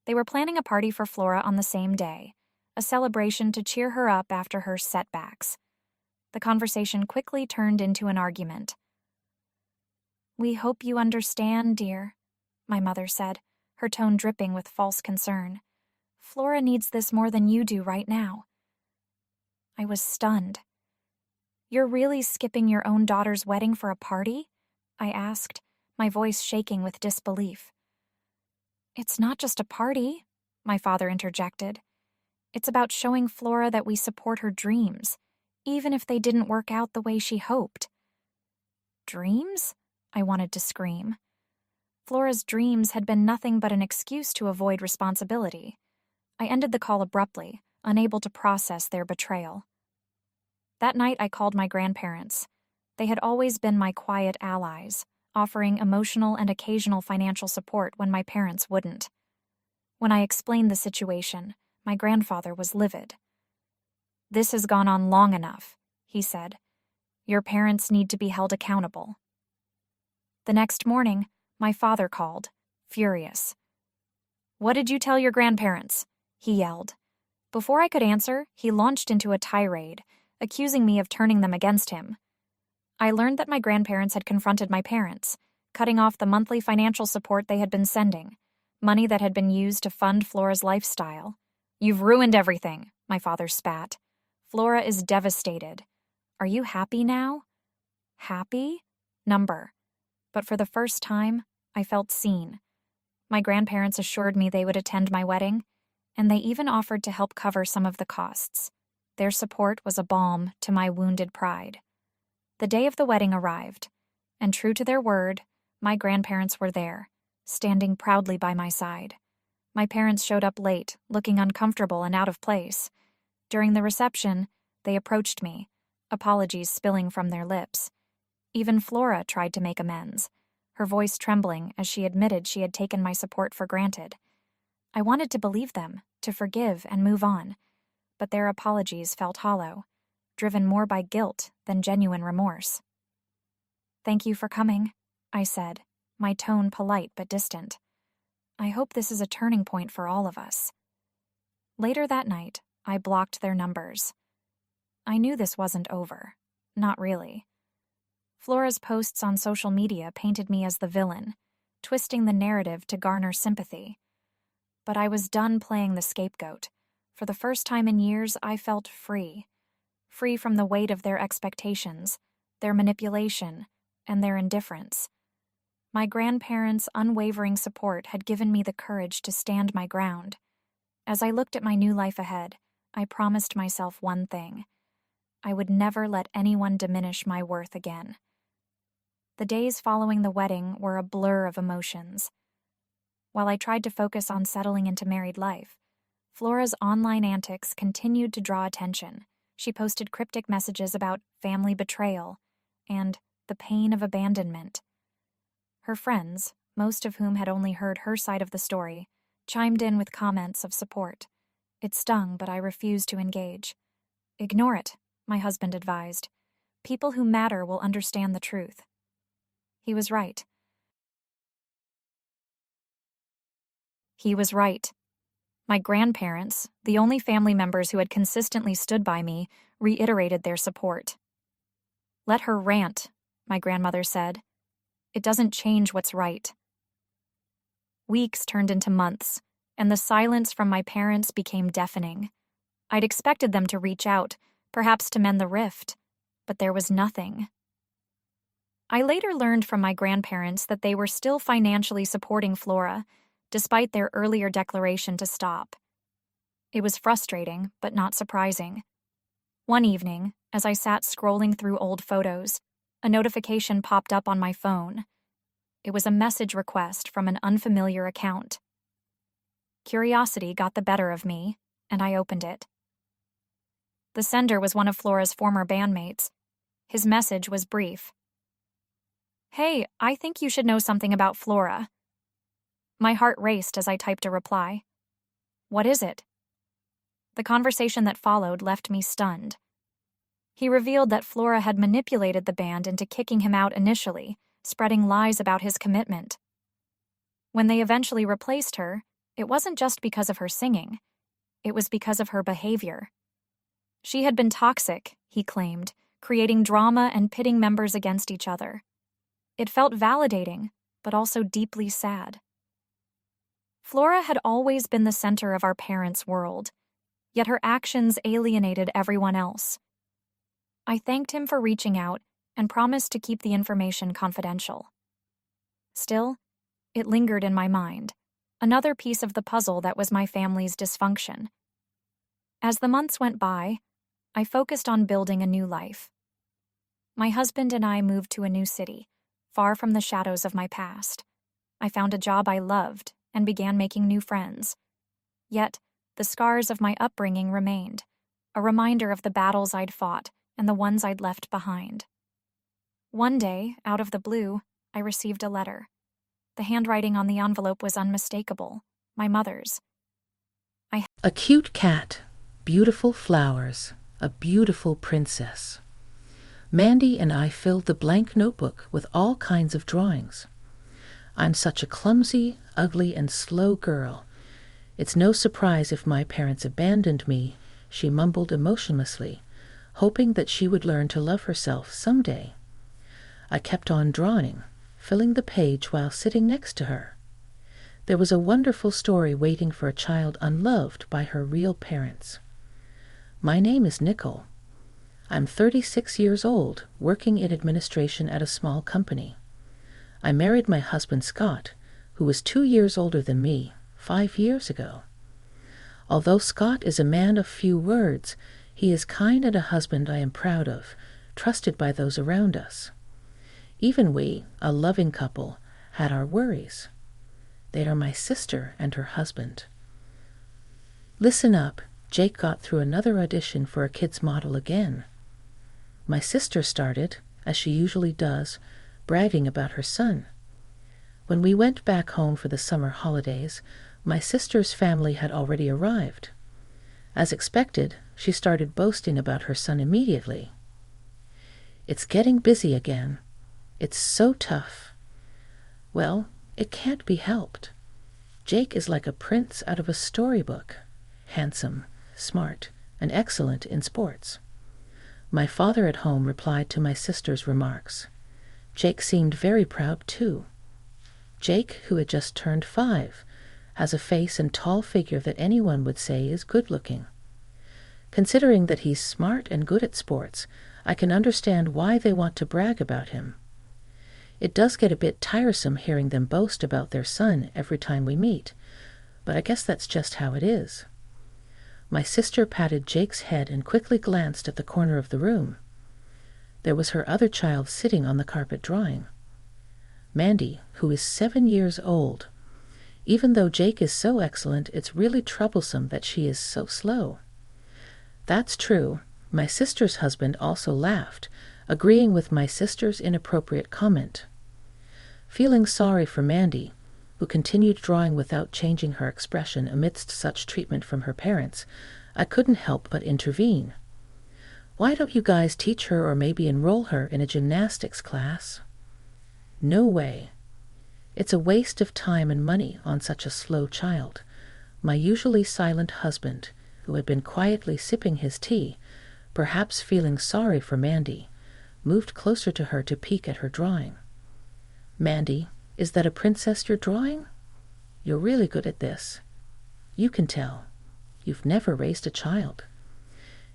They were planning a party for Flora on the same day, a celebration to cheer her up after her setbacks. The conversation quickly turned into an argument. "We hope you understand, dear," my mother said, her tone dripping with false concern. "Flora needs this more than you do right now." I was stunned. "You're really skipping your own daughter's wedding for a party?" I asked, my voice shaking with disbelief. "It's not just a party," my father interjected. "It's about showing Flora that we support her dreams, even if they didn't work out the way she hoped." Dreams? I wanted to scream. Flora's dreams had been nothing but an excuse to avoid responsibility. I ended the call abruptly, unable to process their betrayal. That night I called my grandparents. They had always been my quiet allies, offering emotional and occasional financial support when my parents wouldn't. When I explained the situation, my grandfather was livid. "This has gone on long enough," he said. "Your parents need to be held accountable." The next morning, my father called, furious. "What did you tell your grandparents?" he yelled. Before I could answer, he launched into a tirade, accusing me of turning them against him. I learned that my grandparents had confronted my parents, cutting off the monthly financial support they had been sending, money that had been used to fund Flora's lifestyle. "You've ruined everything," my father spat. "Flora is devastated. Are you happy now?" Happy? Number. But for the first time, I felt seen. My grandparents assured me they would attend my wedding, and they even offered to help cover some of the costs. Their support was a balm to my wounded pride. The day of the wedding arrived, and true to their word, my grandparents were there, standing proudly by my side. My parents showed up late, looking uncomfortable and out of place. During the reception, they approached me, apologies spilling from their lips. Even Flora tried to make amends, her voice trembling as she admitted she had taken my support for granted. I wanted to believe them, to forgive and move on, but their apologies felt hollow, driven more by guilt than genuine remorse. "Thank you for coming," I said, my tone polite but distant. "I hope this is a turning point for all of us." Later that night, I blocked their numbers. I knew this wasn't over. Not really. Flora's posts on social media painted me as the villain, twisting the narrative to garner sympathy. But I was done playing the scapegoat. For the first time in years, I felt free. Free from the weight of their expectations, their manipulation, and their indifference. My grandparents' unwavering support had given me the courage to stand my ground. As I looked at my new life ahead, I promised myself one thing. I would never let anyone diminish my worth again. The days following the wedding were a blur of emotions. While I tried to focus on settling into married life, Flora's online antics continued to draw attention. She posted cryptic messages about family betrayal and the pain of abandonment. Her friends, most of whom had only heard her side of the story, chimed in with comments of support. It stung, but I refused to engage. "Ignore it," my husband advised. "People who matter will understand the truth." He was right. My grandparents, the only family members who had consistently stood by me, reiterated their support. "Let her rant," my grandmother said. "It doesn't change what's right." Weeks turned into months, and the silence from my parents became deafening. I'd expected them to reach out, perhaps to mend the rift, but there was nothing. I later learned from my grandparents that they were still financially supporting Flora, despite their earlier declaration to stop. It was frustrating, but not surprising. One evening, as I sat scrolling through old photos, a notification popped up on my phone. It was a message request from an unfamiliar account. Curiosity got the better of me, and I opened it. The sender was one of Flora's former bandmates. His message was brief. "Hey, I think you should know something about Flora." My heart raced as I typed a reply. "What is it?" The conversation that followed left me stunned. He revealed that Flora had manipulated the band into kicking him out initially, spreading lies about his commitment. When they eventually replaced her, it wasn't just because of her singing. It was because of her behavior. She had been toxic, he claimed, creating drama and pitting members against each other. It felt validating, but also deeply sad. Flora had always been the center of our parents' world, yet her actions alienated everyone else. I thanked him for reaching out and promised to keep the information confidential. Still, it lingered in my mind, another piece of the puzzle that was my family's dysfunction. As the months went by, I focused on building a new life. My husband and I moved to a new city, far from the shadows of my past. I found a job I loved and began making new friends. Yet, the scars of my upbringing remained, a reminder of the battles I'd fought and the ones I'd left behind. One day, out of the blue, I received a letter. The handwriting on the envelope was unmistakable, my mother's. A cute cat, beautiful flowers, a beautiful princess. Mandy and I filled the blank notebook with all kinds of drawings. I'm such a clumsy, ugly, and slow girl. It's no surprise if my parents abandoned me, she mumbled emotionlessly, hoping that she would learn to love herself someday. I kept on drawing, filling the page while sitting next to her. There was a wonderful story waiting for a child unloved by her real parents. My name is Nicole. I'm 36 years old, working in administration at a small company. I married my husband Scott, who was 2 years older than me, 5 years ago. Although Scott is a man of few words, he is kind and a husband I am proud of, trusted by those around us. Even we, a loving couple, had our worries. They are my sister and her husband. Listen up, Jake got through another audition for a kids' model again. My sister started, as she usually does, bragging about her son. When we went back home for the summer holidays, my sister's family had already arrived. As expected, she started boasting about her son immediately. It's getting busy again. It's so tough. Well, it can't be helped. Jake is like a prince out of a storybook, handsome, smart, and excellent in sports. My father at home replied to my sister's remarks. Jake seemed very proud too. Jake, who had just turned 5, has a face and tall figure that anyone would say is good-looking. Considering that he's smart and good at sports, I can understand why they want to brag about him. It does get a bit tiresome hearing them boast about their son every time we meet, but I guess that's just how it is. My sister patted Jake's head and quickly glanced at the corner of the room. There was her other child sitting on the carpet drawing. Mandy, who is 7 years old. Even though Jake is so excellent, it's really troublesome that she is so slow. That's true. My sister's husband also laughed, agreeing with my sister's inappropriate comment. Feeling sorry for Mandy, who continued drawing without changing her expression amidst such treatment from her parents, I couldn't help but intervene. Why don't you guys teach her or maybe enroll her in a gymnastics class? No way. It's a waste of time and money on such a slow child. My usually silent husband, who had been quietly sipping his tea, perhaps feeling sorry for Mandy, moved closer to her to peek at her drawing. Mandy, is that a princess you're drawing? You're really good at this. You can tell. You've never raised a child.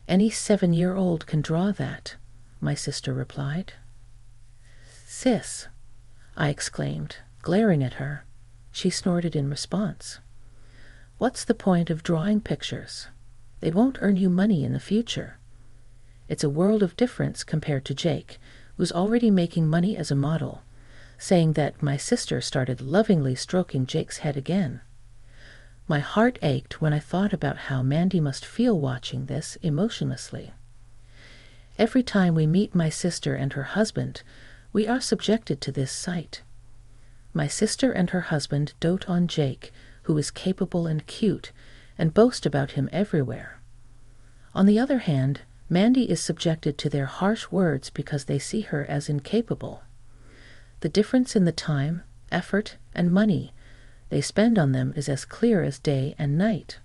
Any 7-year-old can draw that, my sister replied. Sis, I exclaimed, glaring at her. She snorted in response. What's the point of drawing pictures? They won't earn you money in the future. It's a world of difference compared to Jake, who's already making money as a model, saying that my sister started lovingly stroking Jake's head again. My heart ached when I thought about how Mandy must feel watching this emotionlessly. Every time we meet my sister and her husband, we are subjected to this sight. My sister and her husband dote on Jake, who is capable and cute, and boast about him everywhere. On the other hand, Mandy is subjected to their harsh words because they see her as incapable. The difference in the time, effort, and money they spend on them is as clear as day and night.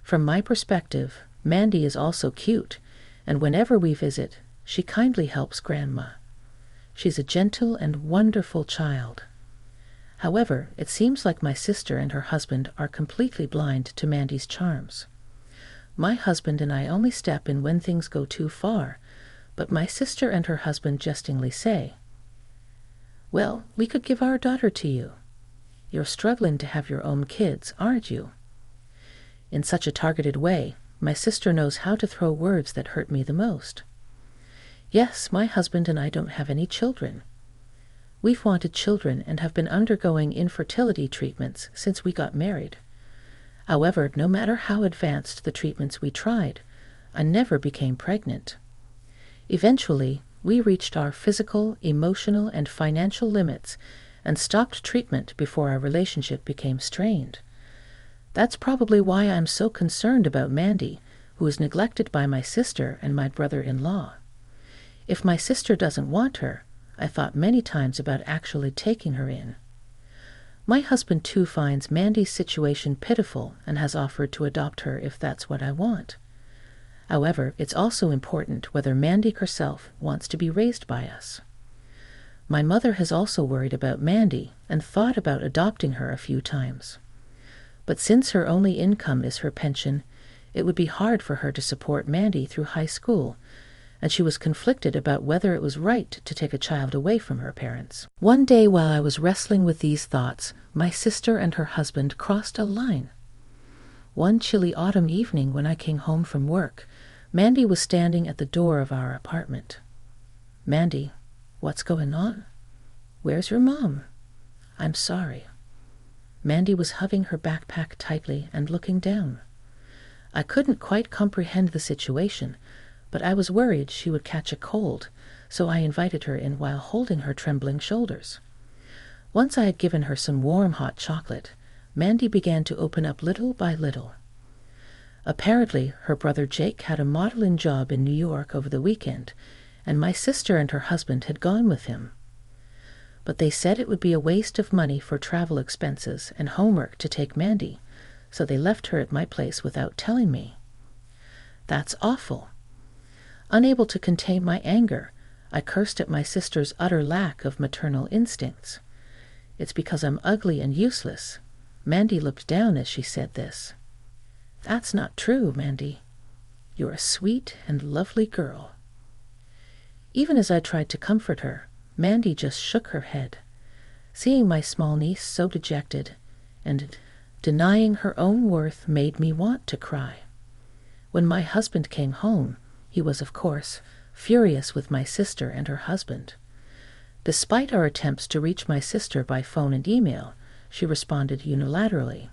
From my perspective, Mandy is also cute, and whenever we visit, she kindly helps Grandma. She's a gentle and wonderful child. However, it seems like my sister and her husband are completely blind to Mandy's charms. My husband and I only step in when things go too far, but my sister and her husband jestingly say, "Well, we could give our daughter to you. You're struggling to have your own kids, aren't you?" In such a targeted way, my sister knows how to throw words that hurt me the most. Yes, my husband and I don't have any children. We've wanted children and have been undergoing infertility treatments since we got married. However, no matter how advanced the treatments we tried, I never became pregnant. Eventually, we reached our physical, emotional, and financial limits and stopped treatment before our relationship became strained. That's probably why I'm so concerned about Mandy, who is neglected by my sister and my brother-in-law. If my sister doesn't want her, I thought many times about actually taking her in. My husband too finds Mandy's situation pitiful and has offered to adopt her if that's what I want. However, it's also important whether Mandy herself wants to be raised by us. My mother has also worried about Mandy and thought about adopting her a few times. But since her only income is her pension, it would be hard for her to support Mandy through high school, and she was conflicted about whether it was right to take a child away from her parents. One day while I was wrestling with these thoughts, my sister and her husband crossed a line. One chilly autumn evening when I came home from work, Mandy was standing at the door of our apartment. "Mandy, what's going on? Where's your mom? I'm sorry." Mandy was hugging her backpack tightly and looking down. I couldn't quite comprehend the situation, but I was worried she would catch a cold, so I invited her in while holding her trembling shoulders. Once I had given her some warm hot chocolate, Mandy began to open up little by little. Apparently, her brother Jake had a modeling job in New York over the weekend, and my sister and her husband had gone with him. But they said it would be a waste of money for travel expenses and homework to take Mandy, so they left her at my place without telling me. That's awful. Unable to contain my anger, I cursed at my sister's utter lack of maternal instincts. It's because I'm ugly and useless. Mandy looked down as she said this. That's not true, Mandy. You're a sweet and lovely girl. Even as I tried to comfort her, Mandy just shook her head. Seeing my small niece so dejected and denying her own worth made me want to cry. When my husband came home, he was, of course, furious with my sister and her husband. Despite our attempts to reach my sister by phone and email, she responded unilaterally.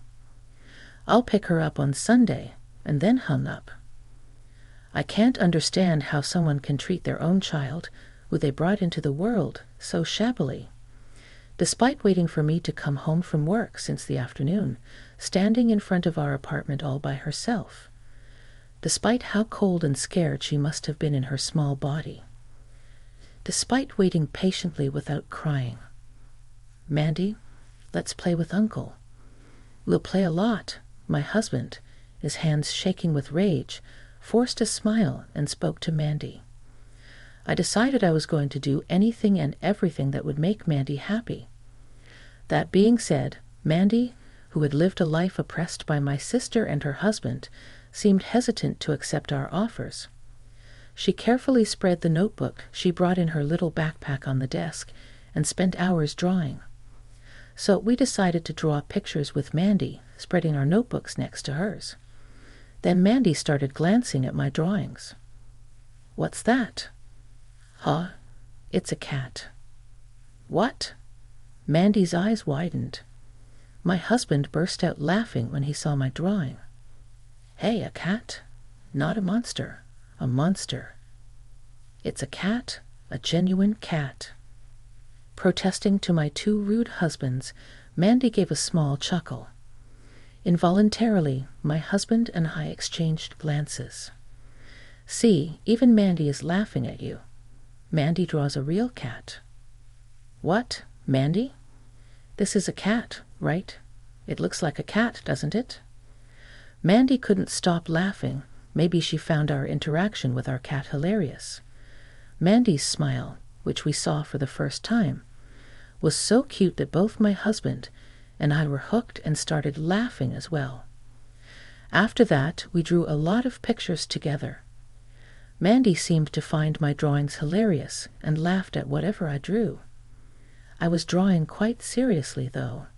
"I'll pick her up on Sunday," and then hung up. I can't understand how someone can treat their own child, who they brought into the world, so shabbily. Despite waiting for me to come home from work since the afternoon, standing in front of our apartment all by herself. Despite how cold and scared she must have been in her small body. Despite waiting patiently without crying. "Mandy, let's play with Uncle." "We'll play a lot." My husband, his hands shaking with rage, forced a smile and spoke to Mandy. I decided I was going to do anything and everything that would make Mandy happy. That being said, Mandy, who had lived a life oppressed by my sister and her husband, seemed hesitant to accept our offers. She carefully spread the notebook she brought in her little backpack on the desk and spent hours drawing. So we decided to draw pictures with Mandy, spreading our notebooks next to hers. Then Mandy started glancing at my drawings. "What's that?" "Huh? It's a cat." "What?" Mandy's eyes widened. My husband burst out laughing when he saw my drawing. "Hey, a cat? Not a monster. A monster. It's a cat, a genuine cat." Protesting to my two rude husbands, Mandy gave a small chuckle. Involuntarily, my husband and I exchanged glances. "See, even Mandy is laughing at you. Mandy draws a real cat." "What, Mandy? This is a cat, right? It looks like a cat, doesn't it?" Mandy couldn't stop laughing. Maybe she found our interaction with our cat hilarious. Mandy's smile, which we saw for the first time, was so cute that both my husband and I were hooked and started laughing as well. After that, we drew a lot of pictures together. Mandy seemed to find my drawings hilarious and laughed at whatever I drew. I was drawing quite seriously, though.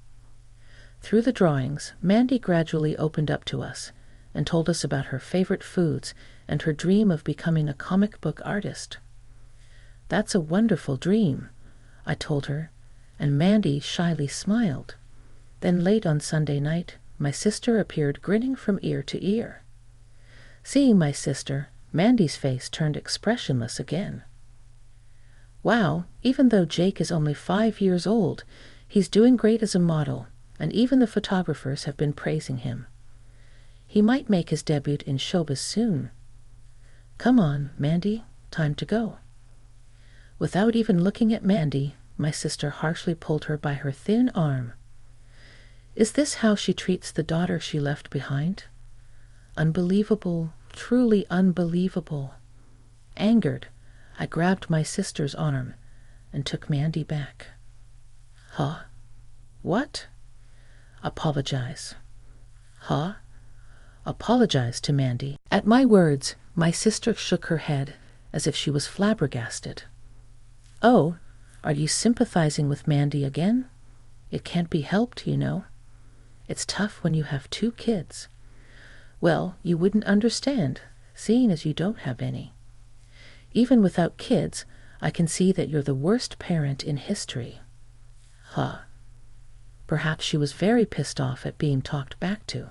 Through the drawings, Mandy gradually opened up to us and told us about her favorite foods and her dream of becoming a comic book artist. "That's a wonderful dream," I told her, and Mandy shyly smiled. Then late on Sunday night, my sister appeared grinning from ear to ear. Seeing my sister, Mandy's face turned expressionless again. "Wow, even though Jake is only 5 years old, he's doing great as a model, and even the photographers have been praising him. He might make his debut in showbiz soon. Come on, Mandy, time to go." Without even looking at Mandy, my sister harshly pulled her by her thin arm. Is this how she treats the daughter she left behind? Unbelievable, truly unbelievable. Angered, I grabbed my sister's arm and took Mandy back. "Huh? What?" "Apologize." "Huh?" "Apologize to Mandy." At my words, my sister shook her head as if she was flabbergasted. "Oh, are you sympathizing with Mandy again? It can't be helped, you know. It's tough when you have 2 kids. Well, you wouldn't understand, seeing as you don't have any. Even without kids, I can see that you're the worst parent in history." Huh. Perhaps she was very pissed off at being talked back to.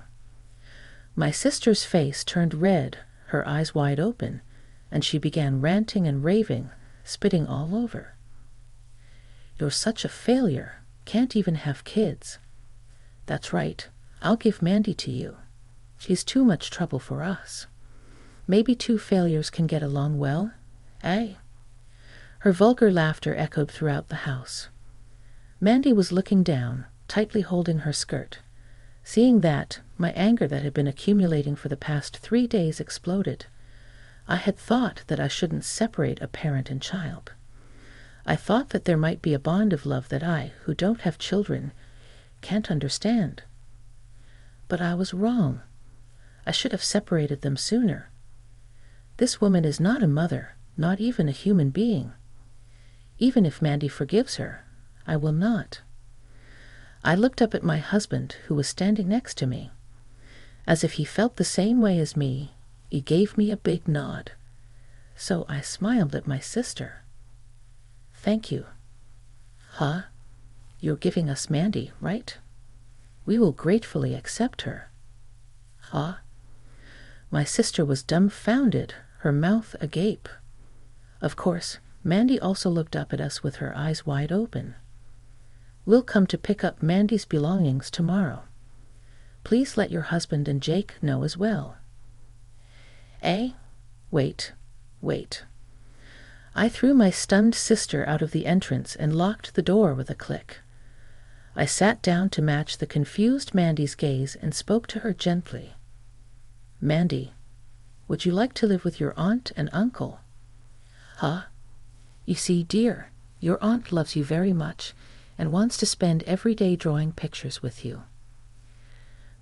My sister's face turned red, her eyes wide open, and she began ranting and raving, spitting all over. "You're such a failure, can't even have kids." "That's right, I'll give Mandy to you. She's too much trouble for us. Maybe 2 failures can get along well, eh?" Her vulgar laughter echoed throughout the house. Mandy was looking down, tightly holding her skirt. Seeing that, my anger that had been accumulating for the past 3 days exploded. I had thought that I shouldn't separate a parent and child. I thought that there might be a bond of love that I, who don't have children, can't understand. But I was wrong. I should have separated them sooner. This woman is not a mother, not even a human being. Even if Mandy forgives her, I will not. I looked up at my husband, who was standing next to me. As if he felt the same way as me, he gave me a big nod. So I smiled at my sister. "Thank you." "Huh? You're giving us Mandy, right?" We will gratefully accept her." "Huh?" My sister was dumbfounded, her mouth agape. Of course, Mandy also looked up at us with her eyes wide open. "We'll come to pick up Mandy's belongings tomorrow. Please let your husband and Jake know as well." "Eh? Wait. I threw my stunned sister out of the entrance and locked the door with a click. I sat down to match the confused Mandy's gaze and spoke to her gently. "Mandy, would you like to live with your aunt and uncle?" "Huh? You see, dear, your aunt loves you very much and wants to spend every day drawing pictures with you."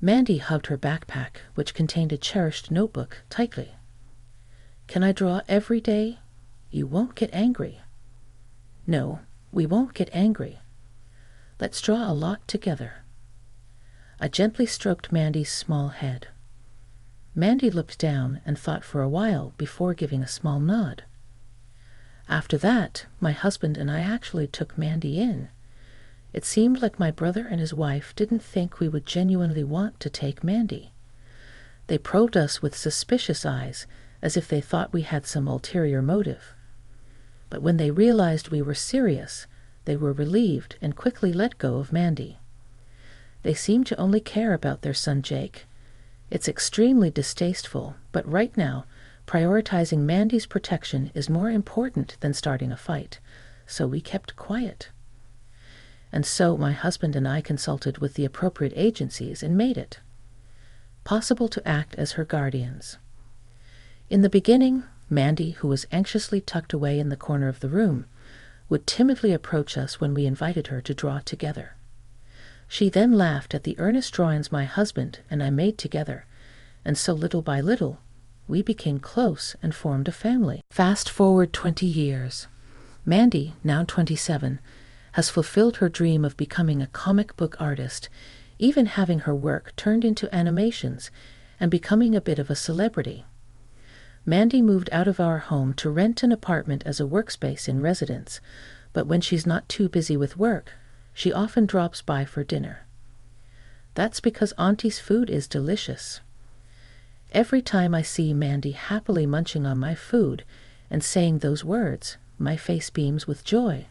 Mandy hugged her backpack, which contained a cherished notebook, tightly. "Can I draw every day? You won't get angry." "No, we won't get angry. Let's draw a lot together." I gently stroked Mandy's small head. Mandy looked down and thought for a while before giving a small nod. After that, my husband and I actually took Mandy in. It seemed like my brother and his wife didn't think we would genuinely want to take Mandy. They probed us with suspicious eyes, as if they thought we had some ulterior motive. But when they realized we were serious, they were relieved and quickly let go of Mandy. They seemed to only care about their son Jake. It's extremely distasteful, but right now, prioritizing Mandy's protection is more important than starting a fight, so we kept quiet. And so my husband and I consulted with the appropriate agencies and made it possible to act as her guardians. In the beginning, Mandy, who was anxiously tucked away in the corner of the room, would timidly approach us when we invited her to draw together. She then laughed at the earnest drawings my husband and I made together, and so little by little, we became close and formed a family. Fast forward 20 years. Mandy, now 27, has fulfilled her dream of becoming a comic book artist, even having her work turned into animations and becoming a bit of a celebrity. Mandy moved out of our home to rent an apartment as a workspace in residence, but when she's not too busy with work, she often drops by for dinner. That's because Auntie's food is delicious. Every time I see Mandy happily munching on my food and saying those words, my face beams with joy.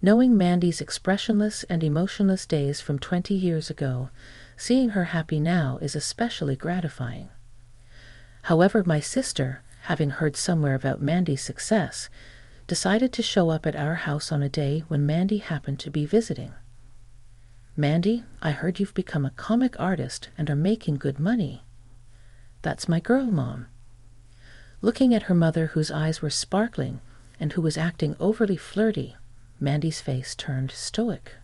Knowing Mandy's expressionless and emotionless days from 20 years ago, seeing her happy now is especially gratifying. However, my sister, having heard somewhere about Mandy's success, decided to show up at our house on a day when Mandy happened to be visiting. "Mandy, I heard you've become a comic artist and are making good money." "That's my girl, Mom." Looking at her mother, whose eyes were sparkling and who was acting overly flirty, Mandy's face turned stoic.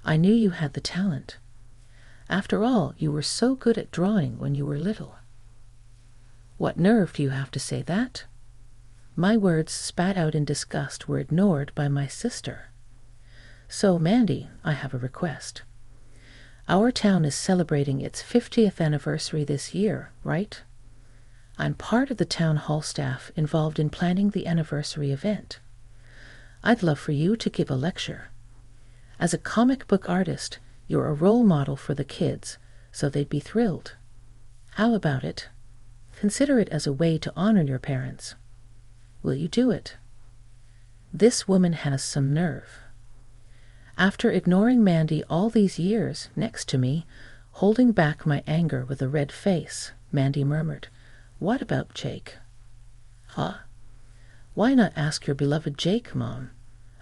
"I knew you had the talent. After all, you were so good at drawing when you were little." "What nerve do you have to say that?" My words, spat out in disgust, were ignored by my sister. "So, Mandy, I have a request. Our town is celebrating its 50th anniversary this year, right? I'm part of the town hall staff involved in planning the anniversary event. I'd love for you to give a lecture. As a comic book artist, you're a role model for the kids, so they'd be thrilled. How about it? Consider it as a way to honor your parents. Will you do it?" This woman has some nerve. After ignoring Mandy all these years next to me, holding back my anger with a red face, Mandy murmured, "What about Jake?" "Huh? Why not ask your beloved Jake, Mom?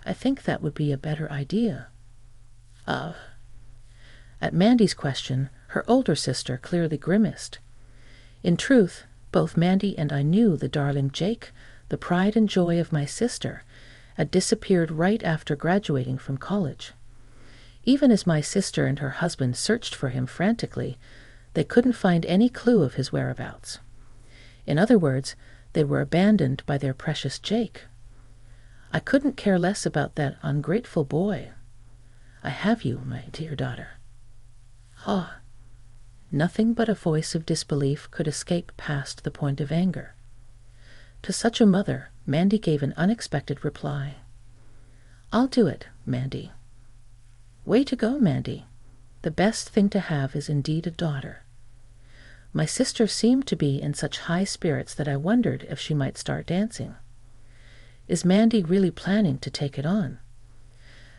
I think that would be a better idea." At Mandy's question, her older sister clearly grimaced. In truth, both Mandy and I knew the darling Jake, the pride and joy of my sister, had disappeared right after graduating from college. Even as my sister and her husband searched for him frantically, they couldn't find any clue of his whereabouts. In other words, they were abandoned by their precious Jake. I couldn't care less about that ungrateful boy. I have you, my dear daughter. Nothing but a voice of disbelief could escape past the point of anger. To such a mother, Mandy gave an unexpected reply. "I'll do it, Mandy." "Way to go, Mandy. The best thing to have is indeed a daughter. My sister seemed to be in such high spirits that I wondered if she might start dancing. Is Mandy really planning to take it on?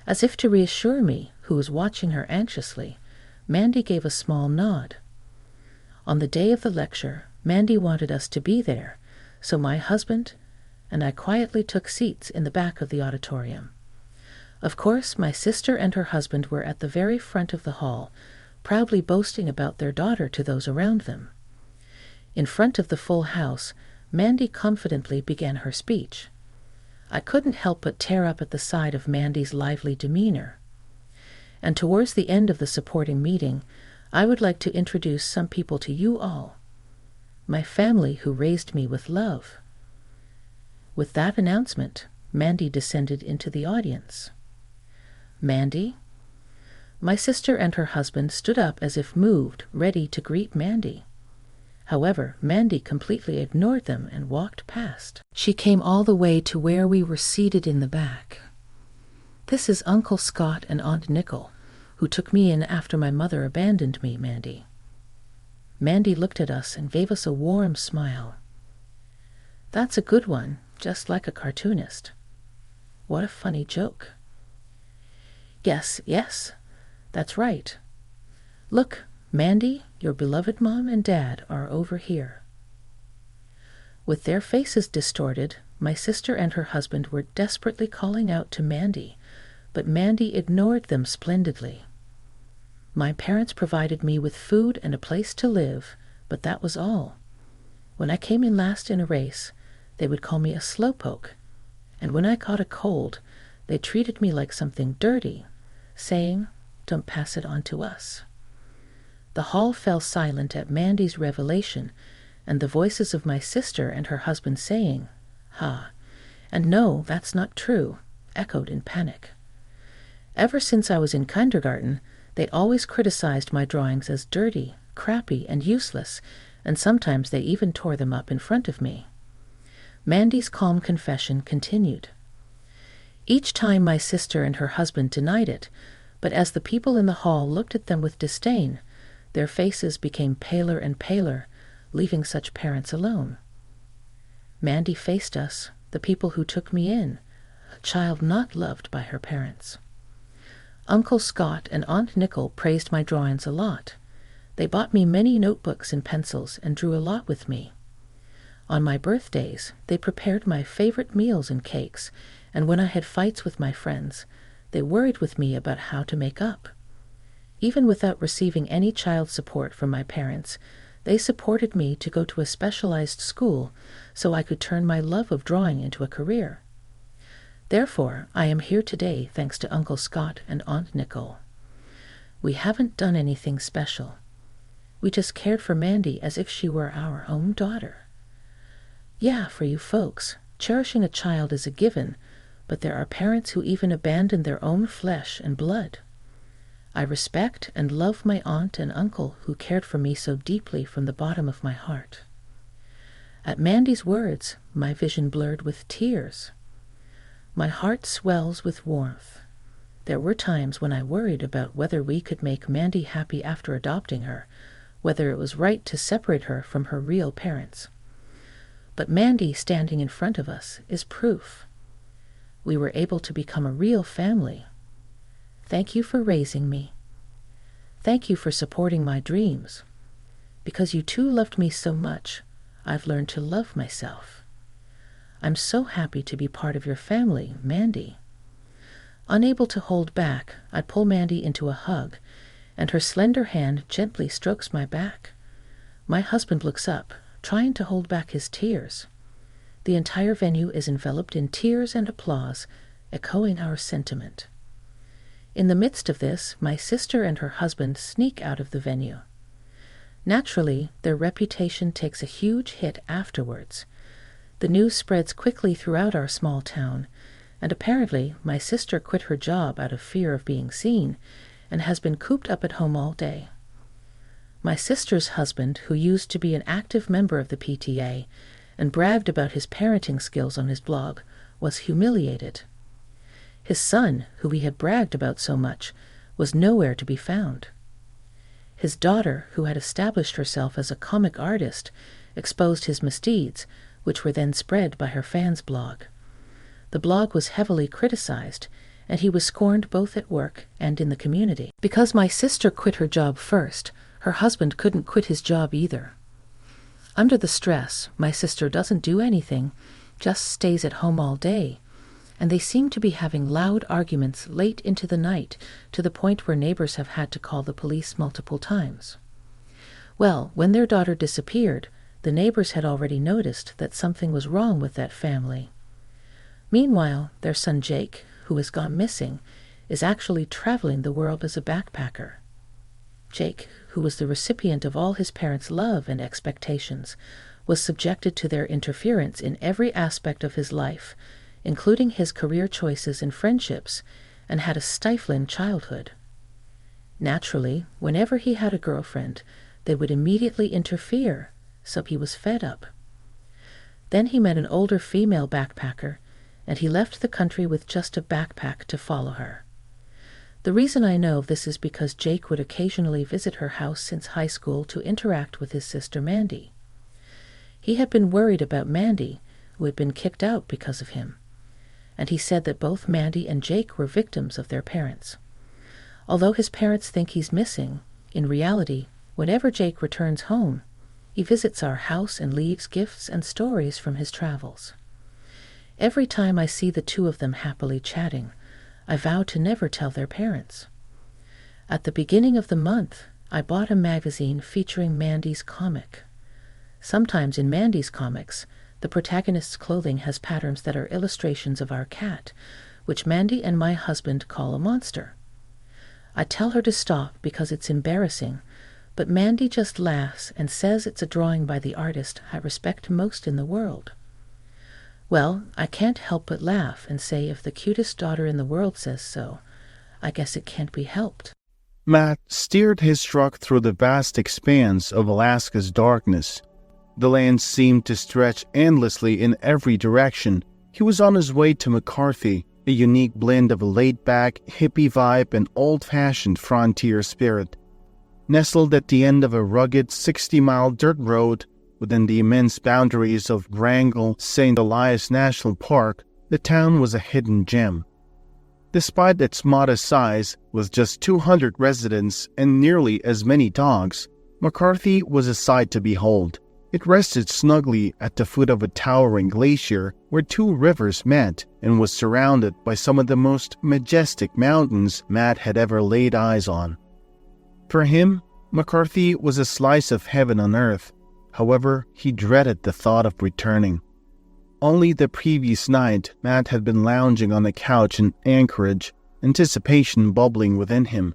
As if to reassure me, who was watching her anxiously, Mandy gave a small nod. On the day of the lecture, Mandy wanted us to be there, so my husband and I quietly took seats in the back of the auditorium. Of course, my sister and her husband were at the very front of the hall, proudly boasting about their daughter to those around them. In front of the full house, Mandy confidently began her speech. I couldn't help but tear up at the sight of Mandy's lively demeanor. And towards the end of the supporting meeting, I would like to introduce some people to you all. My family who raised me with love. With that announcement, Mandy descended into the audience. Mandy? My sister and her husband stood up as if moved, ready to greet Mandy. However, Mandy completely ignored them and walked past. She came all the way to where we were seated in the back. This is Uncle Scott and Aunt Nickel, who took me in after my mother abandoned me, Mandy. Mandy looked at us and gave us a warm smile. That's a good one, just like a cartoonist. What a funny joke. Yes, that's right. Look, Mandy, your beloved Mom and Dad are over here. With their faces distorted, my sister and her husband were desperately calling out to Mandy, but Mandy ignored them splendidly. My parents provided me with food and a place to live, but that was all. When I came in last in a race, they would call me a slowpoke, and when I caught a cold, they treated me like something dirty, saying, "Don't pass it on to us." The hall fell silent at Mandy's revelation, and the voices of my sister and her husband saying, "Ha," and "No, that's not true," echoed in panic. Ever since I was in kindergarten, they always criticized my drawings as dirty, crappy, and useless, and sometimes they even tore them up in front of me. Mandy's calm confession continued. Each time my sister and her husband denied it, but as the people in the hall looked at them with disdain, their faces became paler and paler, leaving such parents alone. Mandy faced us, the people who took me in, a child not loved by her parents. Uncle Scott and Aunt Nickel praised my drawings a lot. They bought me many notebooks and pencils and drew a lot with me. On my birthdays, they prepared my favorite meals and cakes, and when I had fights with my friends, they worried with me about how to make up. Even without receiving any child support from my parents, they supported me to go to a specialized school so I could turn my love of drawing into a career. Therefore, I am here today thanks to Uncle Scott and Aunt Nickel. We haven't done anything special. We just cared for Mandy as if she were our own daughter. Yeah, for you folks, cherishing a child is a given, but there are parents who even abandon their own flesh and blood. I respect and love my aunt and uncle who cared for me so deeply from the bottom of my heart. At Mandy's words, my vision blurred with tears. My heart swells with warmth. There were times when I worried about whether we could make Mandy happy after adopting her, whether it was right to separate her from her real parents. But Mandy standing in front of us is proof. We were able to become a real family. Thank you for raising me. Thank you for supporting my dreams. Because you too loved me so much, I've learned to love myself. I'm so happy to be part of your family, Mandy. Unable to hold back, I pull Mandy into a hug, and her slender hand gently strokes my back. My husband looks up, trying to hold back his tears. The entire venue is enveloped in tears and applause, echoing our sentiment. In the midst of this, my sister and her husband sneak out of the venue. Naturally, their reputation takes a huge hit afterwards. The news spreads quickly throughout our small town, and apparently my sister quit her job out of fear of being seen, and has been cooped up at home all day. My sister's husband, who used to be an active member of the PTA and bragged about his parenting skills on his blog, was humiliated. His son, who he had bragged about so much, was nowhere to be found. His daughter, who had established herself as a comic artist, exposed his misdeeds, which were then spread by her fans' blog. The blog was heavily criticized, and he was scorned both at work and in the community. Because my sister quit her job first, her husband couldn't quit his job either. Under the stress, my sister doesn't do anything, just stays at home all day, and they seem to be having loud arguments late into the night to the point where neighbors have had to call the police multiple times. Well, when their daughter disappeared, the neighbors had already noticed that something was wrong with that family. Meanwhile, their son Jake, who has gone missing, is actually traveling the world as a backpacker. Jake, who was the recipient of all his parents' love and expectations, was subjected to their interference in every aspect of his life, including his career choices and friendships, and had a stifling childhood. Naturally, whenever he had a girlfriend, they would immediately interfere, so he was fed up. Then he met an older female backpacker, and he left the country with just a backpack to follow her. The reason I know this is because Jake would occasionally visit her house since high school to interact with his sister Mandy. He had been worried about Mandy, who had been kicked out because of him, and he said that both Mandy and Jake were victims of their parents. Although his parents think he's missing, in reality, whenever Jake returns home, he visits our house and leaves gifts and stories from his travels. Every time I see the two of them happily chatting, I vow to never tell their parents. At the beginning of the month, I bought a magazine featuring Mandy's comic. Sometimes in Mandy's comics, the protagonist's clothing has patterns that are illustrations of our cat, which Mandy and my husband call a monster. I tell her to stop because it's embarrassing, but Mandy just laughs and says it's a drawing by the artist I respect most in the world. Well, I can't help but laugh and say if the cutest daughter in the world says so, I guess it can't be helped. Matt steered his truck through the vast expanse of Alaska's darkness. The land seemed to stretch endlessly in every direction. He was on his way to McCarthy, a unique blend of a laid-back, hippie vibe and old-fashioned frontier spirit. Nestled at the end of a rugged 60-mile dirt road, within the immense boundaries of Wrangell St. Elias National Park, the town was a hidden gem. Despite its modest size, with just 200 residents and nearly as many dogs, McCarthy was a sight to behold. It rested snugly at the foot of a towering glacier where two rivers met and was surrounded by some of the most majestic mountains Matt had ever laid eyes on. For him, McCarthy was a slice of heaven on earth. However, he dreaded the thought of returning. Only the previous night, Matt had been lounging on a couch in Anchorage, anticipation bubbling within him.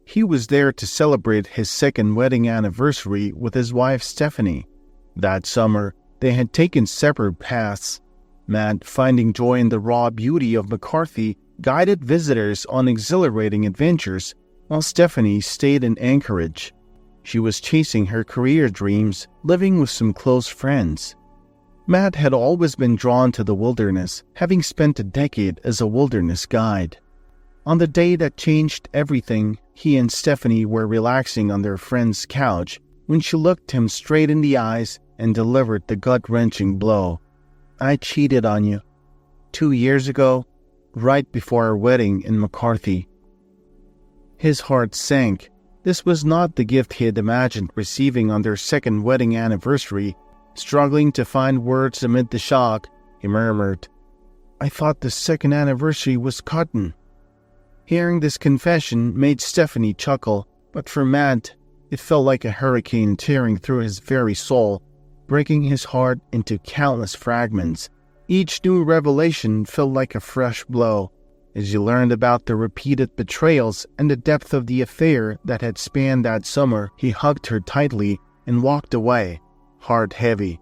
He was there to celebrate his second wedding anniversary with his wife Stephanie. That summer, they had taken separate paths. Matt, finding joy in the raw beauty of McCarthy, guided visitors on exhilarating adventures, while Stephanie stayed in Anchorage. She was chasing her career dreams, living with some close friends. Matt had always been drawn to the wilderness, having spent a decade as a wilderness guide. On the day that changed everything, he and Stephanie were relaxing on their friend's couch when she looked him straight in the eyes and delivered the gut-wrenching blow. "I cheated on you. 2 years ago, right before our wedding in McCarthy." His heart sank. This was not the gift he had imagined receiving on their second wedding anniversary. Struggling to find words amid the shock, he murmured, "I thought the second anniversary was cotton." Hearing this confession made Stephanie chuckle, but for Matt, it felt like a hurricane tearing through his very soul, breaking his heart into countless fragments. Each new revelation felt like a fresh blow. As he learned about the repeated betrayals and the depth of the affair that had spanned that summer, he hugged her tightly and walked away, heart heavy.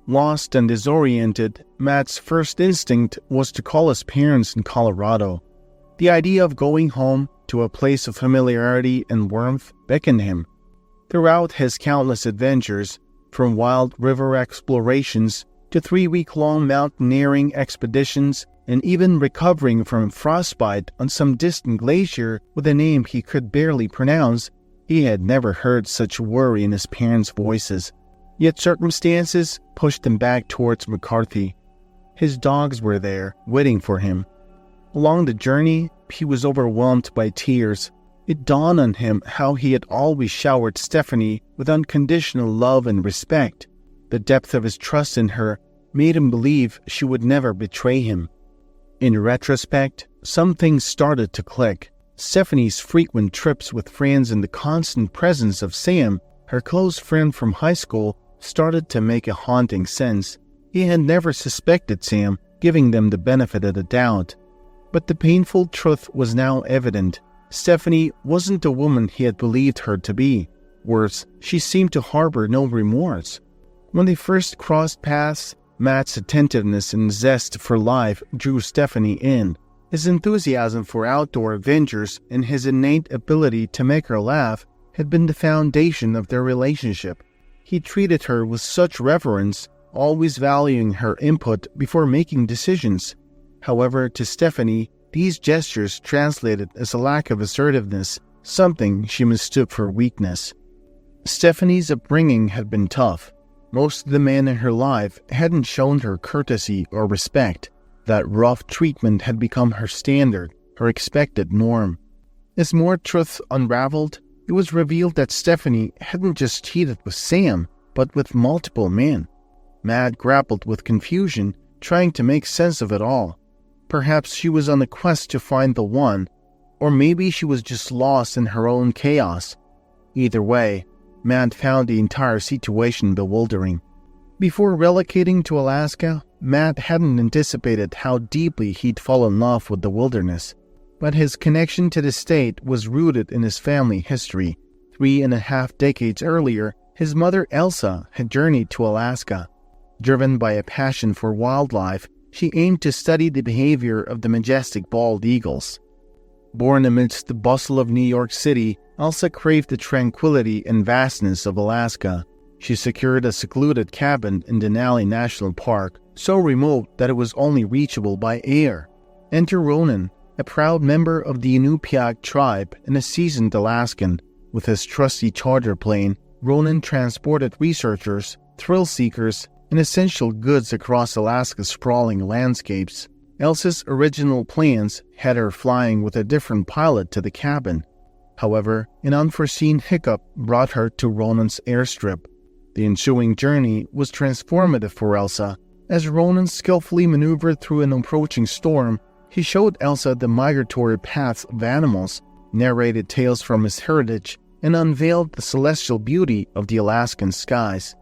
Lost and disoriented, Matt's first instinct was to call his parents in Colorado. The idea of going home to a place of familiarity and warmth beckoned him. Throughout his countless adventures, from wild river explorations to 3-week-long mountaineering expeditions, and even recovering from frostbite on some distant glacier with a name he could barely pronounce, He had never heard such worry in his parents' voices, yet circumstances pushed him back towards McCarthy. His dogs were there, waiting for him. Along the journey, he was overwhelmed by tears. It dawned on him how he had always showered Stephanie with unconditional love and respect. The depth of his trust in her made him believe she would never betray him. In retrospect, some things started to click. Stephanie's frequent trips with friends and the constant presence of Sam, her close friend from high school, started to make a haunting sense. He had never suspected Sam, giving them the benefit of the doubt. But the painful truth was now evident. Stephanie wasn't the woman he had believed her to be. Worse, she seemed to harbor no remorse. When they first crossed paths, Matt's attentiveness and zest for life drew Stephanie in. His enthusiasm for outdoor adventures and his innate ability to make her laugh had been the foundation of their relationship. He treated her with such reverence, always valuing her input before making decisions. However, to Stephanie, these gestures translated as a lack of assertiveness, something she mistook for weakness. Stephanie's upbringing had been tough. Most of the men in her life hadn't shown her courtesy or respect. That rough treatment had become her standard, her expected norm. As more truth unraveled, it was revealed that Stephanie hadn't just cheated with Sam, but with multiple men. Matt grappled with confusion, trying to make sense of it all. Perhaps she was on a quest to find the one, or maybe she was just lost in her own chaos. Either way, Matt found the entire situation bewildering. Before relocating to Alaska, Matt hadn't anticipated how deeply he'd fall in love with the wilderness. But his connection to the state was rooted in his family history. 3.5 decades earlier, his mother Elsa had journeyed to Alaska. Driven by a passion for wildlife, she aimed to study the behavior of the majestic bald eagles. Born amidst the bustle of New York City, Elsa craved the tranquility and vastness of Alaska. She secured a secluded cabin in Denali National Park, so remote that it was only reachable by air. Enter Ronan, a proud member of the Inupiaq tribe and a seasoned Alaskan. With his trusty charter plane, Ronan transported researchers, thrill-seekers, and essential goods across Alaska's sprawling landscapes. Elsa's original plans had her flying with a different pilot to the cabin. However, an unforeseen hiccup brought her to Ronan's airstrip. The ensuing journey was transformative for Elsa. As Ronan skillfully maneuvered through an approaching storm, he showed Elsa the migratory paths of animals, narrated tales from his heritage, and unveiled the celestial beauty of the Alaskan skies.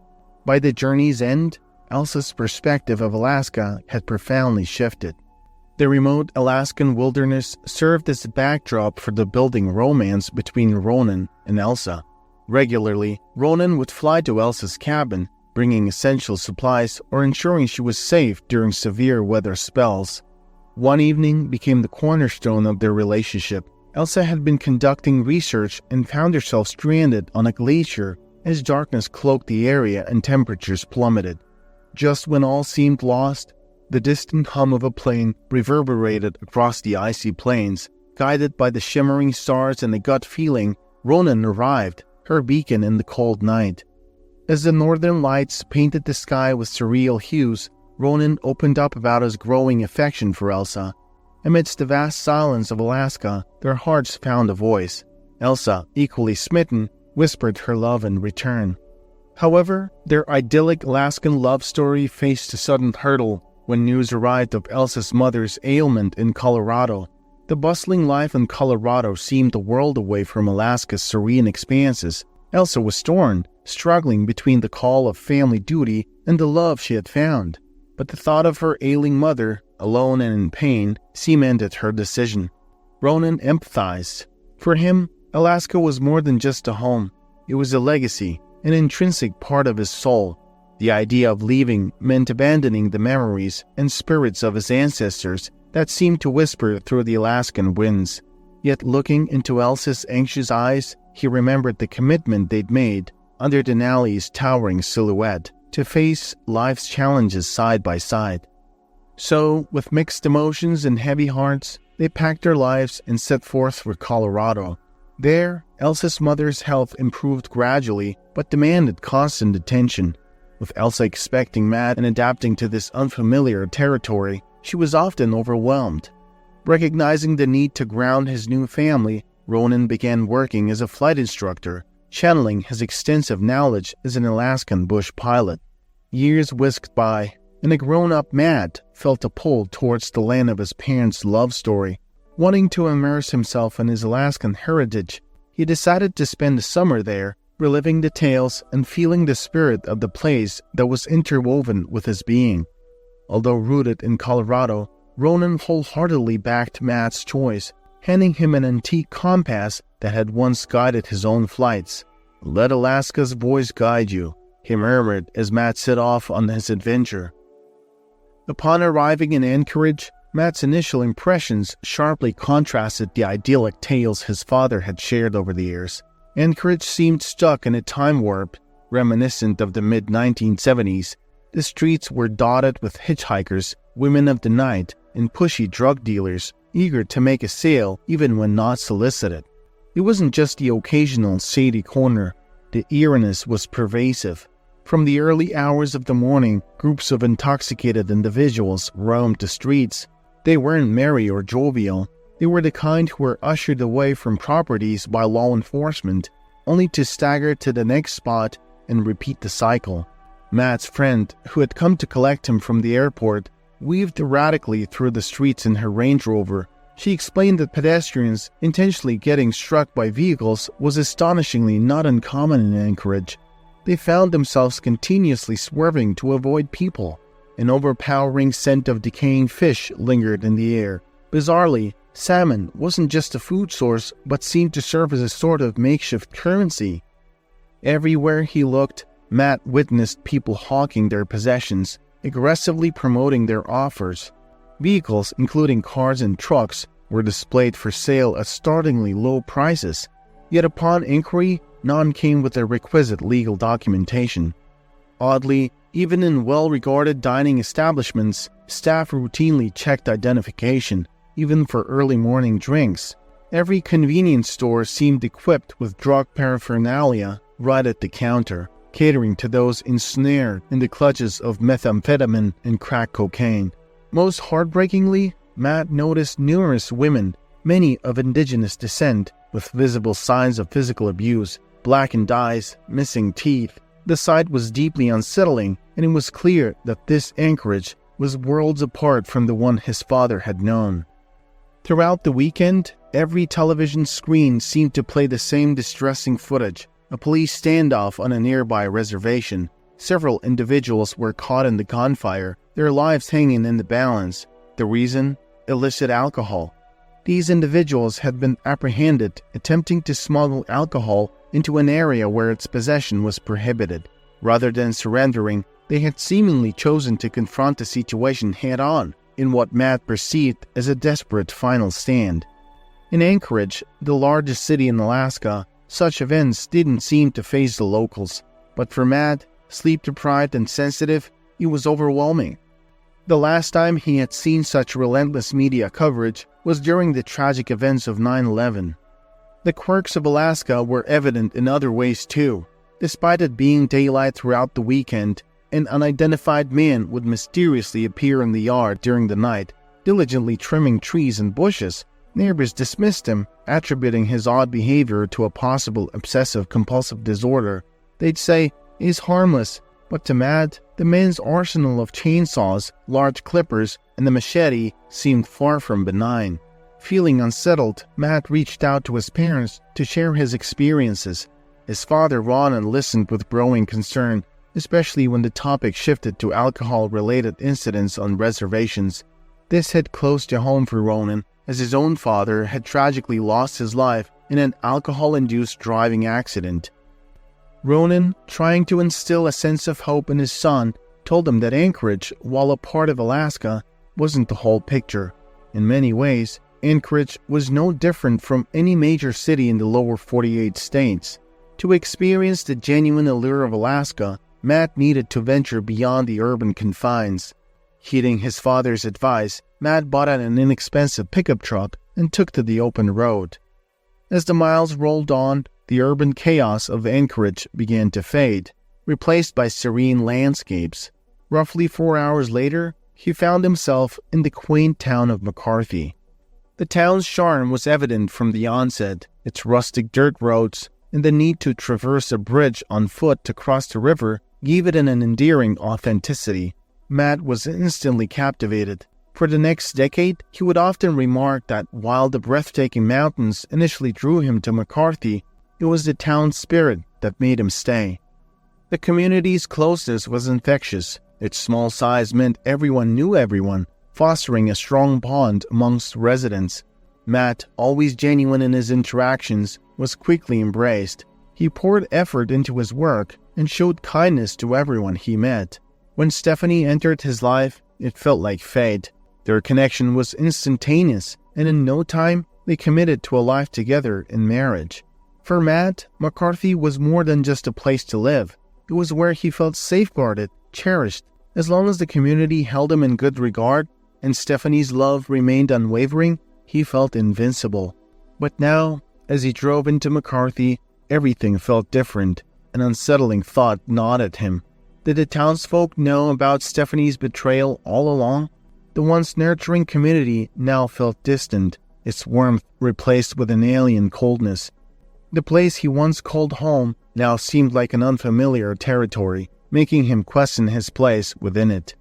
By the journey's end, Elsa's perspective of Alaska had profoundly shifted. The remote Alaskan wilderness served as a backdrop for the building romance between Ronan and Elsa. Regularly, Ronan would fly to Elsa's cabin, bringing essential supplies or ensuring she was safe during severe weather spells. One evening became the cornerstone of their relationship. Elsa had been conducting research and found herself stranded on a glacier as darkness cloaked the area and temperatures plummeted. Just when all seemed lost, the distant hum of a plane reverberated across the icy plains. Guided by the shimmering stars and a gut feeling, Ronan arrived, her beacon in the cold night. As the northern lights painted the sky with surreal hues, Ronan opened up about his growing affection for Elsa. Amidst the vast silence of Alaska, their hearts found a voice. Elsa, equally smitten, whispered her love in return. However, their idyllic Alaskan love story faced a sudden hurdle when news arrived of Elsa's mother's ailment in Colorado. The bustling life in Colorado seemed a world away from Alaska's serene expanses. Elsa was torn, struggling between the call of family duty and the love she had found. But the thought of her ailing mother, alone and in pain, cemented her decision. Ronan empathized. For him, Alaska was more than just a home. It was a legacy, an intrinsic part of his soul. The idea of leaving meant abandoning the memories and spirits of his ancestors that seemed to whisper through the Alaskan winds. Yet looking into Elsa's anxious eyes, he remembered the commitment they'd made under Denali's towering silhouette to face life's challenges side by side. So, with mixed emotions and heavy hearts, they packed their lives and set forth for Colorado. There, Elsa's mother's health improved gradually but demanded constant attention. With Elsa expecting Matt and adapting to this unfamiliar territory, she was often overwhelmed. Recognizing the need to ground his new family, Ronan began working as a flight instructor, channeling his extensive knowledge as an Alaskan bush pilot. Years whisked by, and a grown-up Matt felt a pull towards the land of his parents' love story. Wanting to immerse himself in his Alaskan heritage, he decided to spend the summer there, reliving the tales and feeling the spirit of the place that was interwoven with his being. Although rooted in Colorado, Ronan wholeheartedly backed Matt's choice, handing him an antique compass that had once guided his own flights. "Let Alaska's voice guide you," he murmured as Matt set off on his adventure. Upon arriving in Anchorage, Matt's initial impressions sharply contrasted the idyllic tales his father had shared over the years. Anchorage seemed stuck in a time warp, reminiscent of the mid-1970s. The streets were dotted with hitchhikers, women of the night, and pushy drug dealers, eager to make a sale even when not solicited. It wasn't just the occasional shady corner. The eeriness was pervasive. From the early hours of the morning, groups of intoxicated individuals roamed the streets. They weren't merry or jovial. They were the kind who were ushered away from properties by law enforcement, only to stagger to the next spot and repeat the cycle. Matt's friend, who had come to collect him from the airport, weaved erratically through the streets in her Range Rover. She explained that pedestrians intentionally getting struck by vehicles was astonishingly not uncommon in Anchorage. They found themselves continuously swerving to avoid people. An overpowering scent of decaying fish lingered in the air. Bizarrely, salmon wasn't just a food source but seemed to serve as a sort of makeshift currency. Everywhere he looked, Matt witnessed people hawking their possessions, aggressively promoting their offers. Vehicles, including cars and trucks, were displayed for sale at startlingly low prices, yet upon inquiry, none came with the requisite legal documentation. Oddly, even in well-regarded dining establishments, staff routinely checked identification, even for early morning drinks. Every convenience store seemed equipped with drug paraphernalia right at the counter, catering to those ensnared in the clutches of methamphetamine and crack cocaine. Most heartbreakingly, Matt noticed numerous women, many of indigenous descent, with visible signs of physical abuse, blackened eyes, missing teeth. The sight was deeply unsettling, and it was clear that this Anchorage was worlds apart from the one his father had known. Throughout the weekend, every television screen seemed to play the same distressing footage. A police standoff on a nearby reservation. Several individuals were caught in the gunfire, their lives hanging in the balance. The reason? Illicit alcohol. These individuals had been apprehended attempting to smuggle alcohol into an area where its possession was prohibited. Rather than surrendering, they had seemingly chosen to confront the situation head-on in what Matt perceived as a desperate final stand. In Anchorage, the largest city in Alaska, such events didn't seem to faze the locals, but for Matt, sleep-deprived and sensitive, it was overwhelming. The last time he had seen such relentless media coverage was during the tragic events of 9/11. The quirks of Alaska were evident in other ways too. Despite it being daylight throughout the weekend, an unidentified man would mysteriously appear in the yard during the night, diligently trimming trees and bushes. Neighbors dismissed him, attributing his odd behavior to a possible obsessive-compulsive disorder. They'd say, "He's harmless," but to Matt, the man's arsenal of chainsaws, large clippers, and the machete seemed far from benign. Feeling unsettled, Matt reached out to his parents to share his experiences. His father, Ronan, listened with growing concern, especially when the topic shifted to alcohol-related incidents on reservations. This hit close to home for Ronan, as his own father had tragically lost his life in an alcohol-induced driving accident. Ronan, trying to instill a sense of hope in his son, told him that Anchorage, while a part of Alaska, wasn't the whole picture. In many ways, Anchorage was no different from any major city in the lower 48 states. To experience the genuine allure of Alaska, Matt needed to venture beyond the urban confines. Heeding his father's advice, Matt bought an inexpensive pickup truck and took to the open road. As the miles rolled on, the urban chaos of Anchorage began to fade, replaced by serene landscapes. Roughly 4 hours later, he found himself in the quaint town of McCarthy. The town's charm was evident from the onset. Its rustic dirt roads and the need to traverse a bridge on foot to cross the river gave it an endearing authenticity. Matt was instantly captivated. For the next decade, he would often remark that while the breathtaking mountains initially drew him to McCarthy, it was the town's spirit that made him stay. The community's closeness was infectious. Its small size meant everyone knew everyone, fostering a strong bond amongst residents. Matt, always genuine in his interactions, was quickly embraced. He poured effort into his work and showed kindness to everyone he met. When Stephanie entered his life, it felt like fate. Their connection was instantaneous, and in no time, they committed to a life together in marriage. For Matt, McCarthy was more than just a place to live. It was where he felt safeguarded, cherished. As long as the community held him in good regard and Stephanie's love remained unwavering, he felt invincible. But now, as he drove into McCarthy, everything felt different. An unsettling thought gnawed at him. Did the townsfolk know about Stephanie's betrayal all along? The once nurturing community now felt distant, its warmth replaced with an alien coldness. The place he once called home now seemed like an unfamiliar territory, making him question his place within it.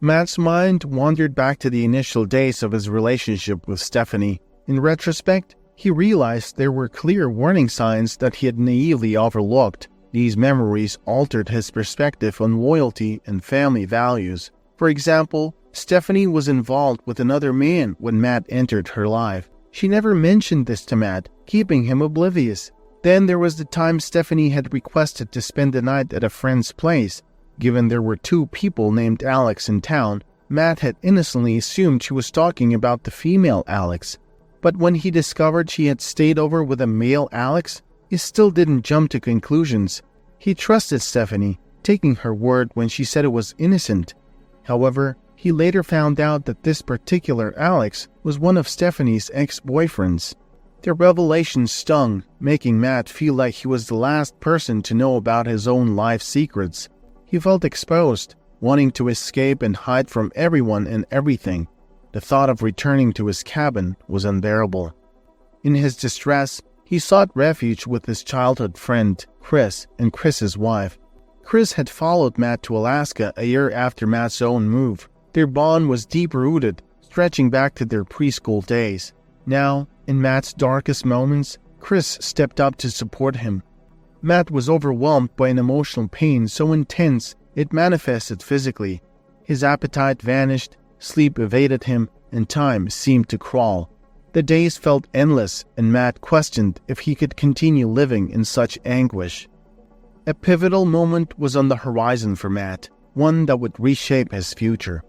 Matt's mind wandered back to the initial days of his relationship with Stephanie. In retrospect, he realized there were clear warning signs that he had naively overlooked. These memories altered his perspective on loyalty and family values. For example, Stephanie was involved with another man when Matt entered her life. She never mentioned this to Matt, keeping him oblivious. Then there was the time Stephanie had requested to spend the night at a friend's place. Given there were 2 people named Alex in town, Matt had innocently assumed she was talking about the female Alex. But when he discovered she had stayed over with a male Alex, he still didn't jump to conclusions. He trusted Stephanie, taking her word when she said it was innocent. However, he later found out that this particular Alex was one of Stephanie's ex-boyfriends. The revelation stung, making Matt feel like he was the last person to know about his own life secrets. He felt exposed, wanting to escape and hide from everyone and everything. The thought of returning to his cabin was unbearable. In his distress, he sought refuge with his childhood friend, Chris, and Chris's wife. Chris had followed Matt to Alaska a year after Matt's own move. Their bond was deep-rooted, stretching back to their preschool days. Now, in Matt's darkest moments, Chris stepped up to support him. Matt was overwhelmed by an emotional pain so intense it manifested physically. His appetite vanished, sleep evaded him, and time seemed to crawl. The days felt endless, and Matt questioned if he could continue living in such anguish. A pivotal moment was on the horizon for Matt, one that would reshape his future.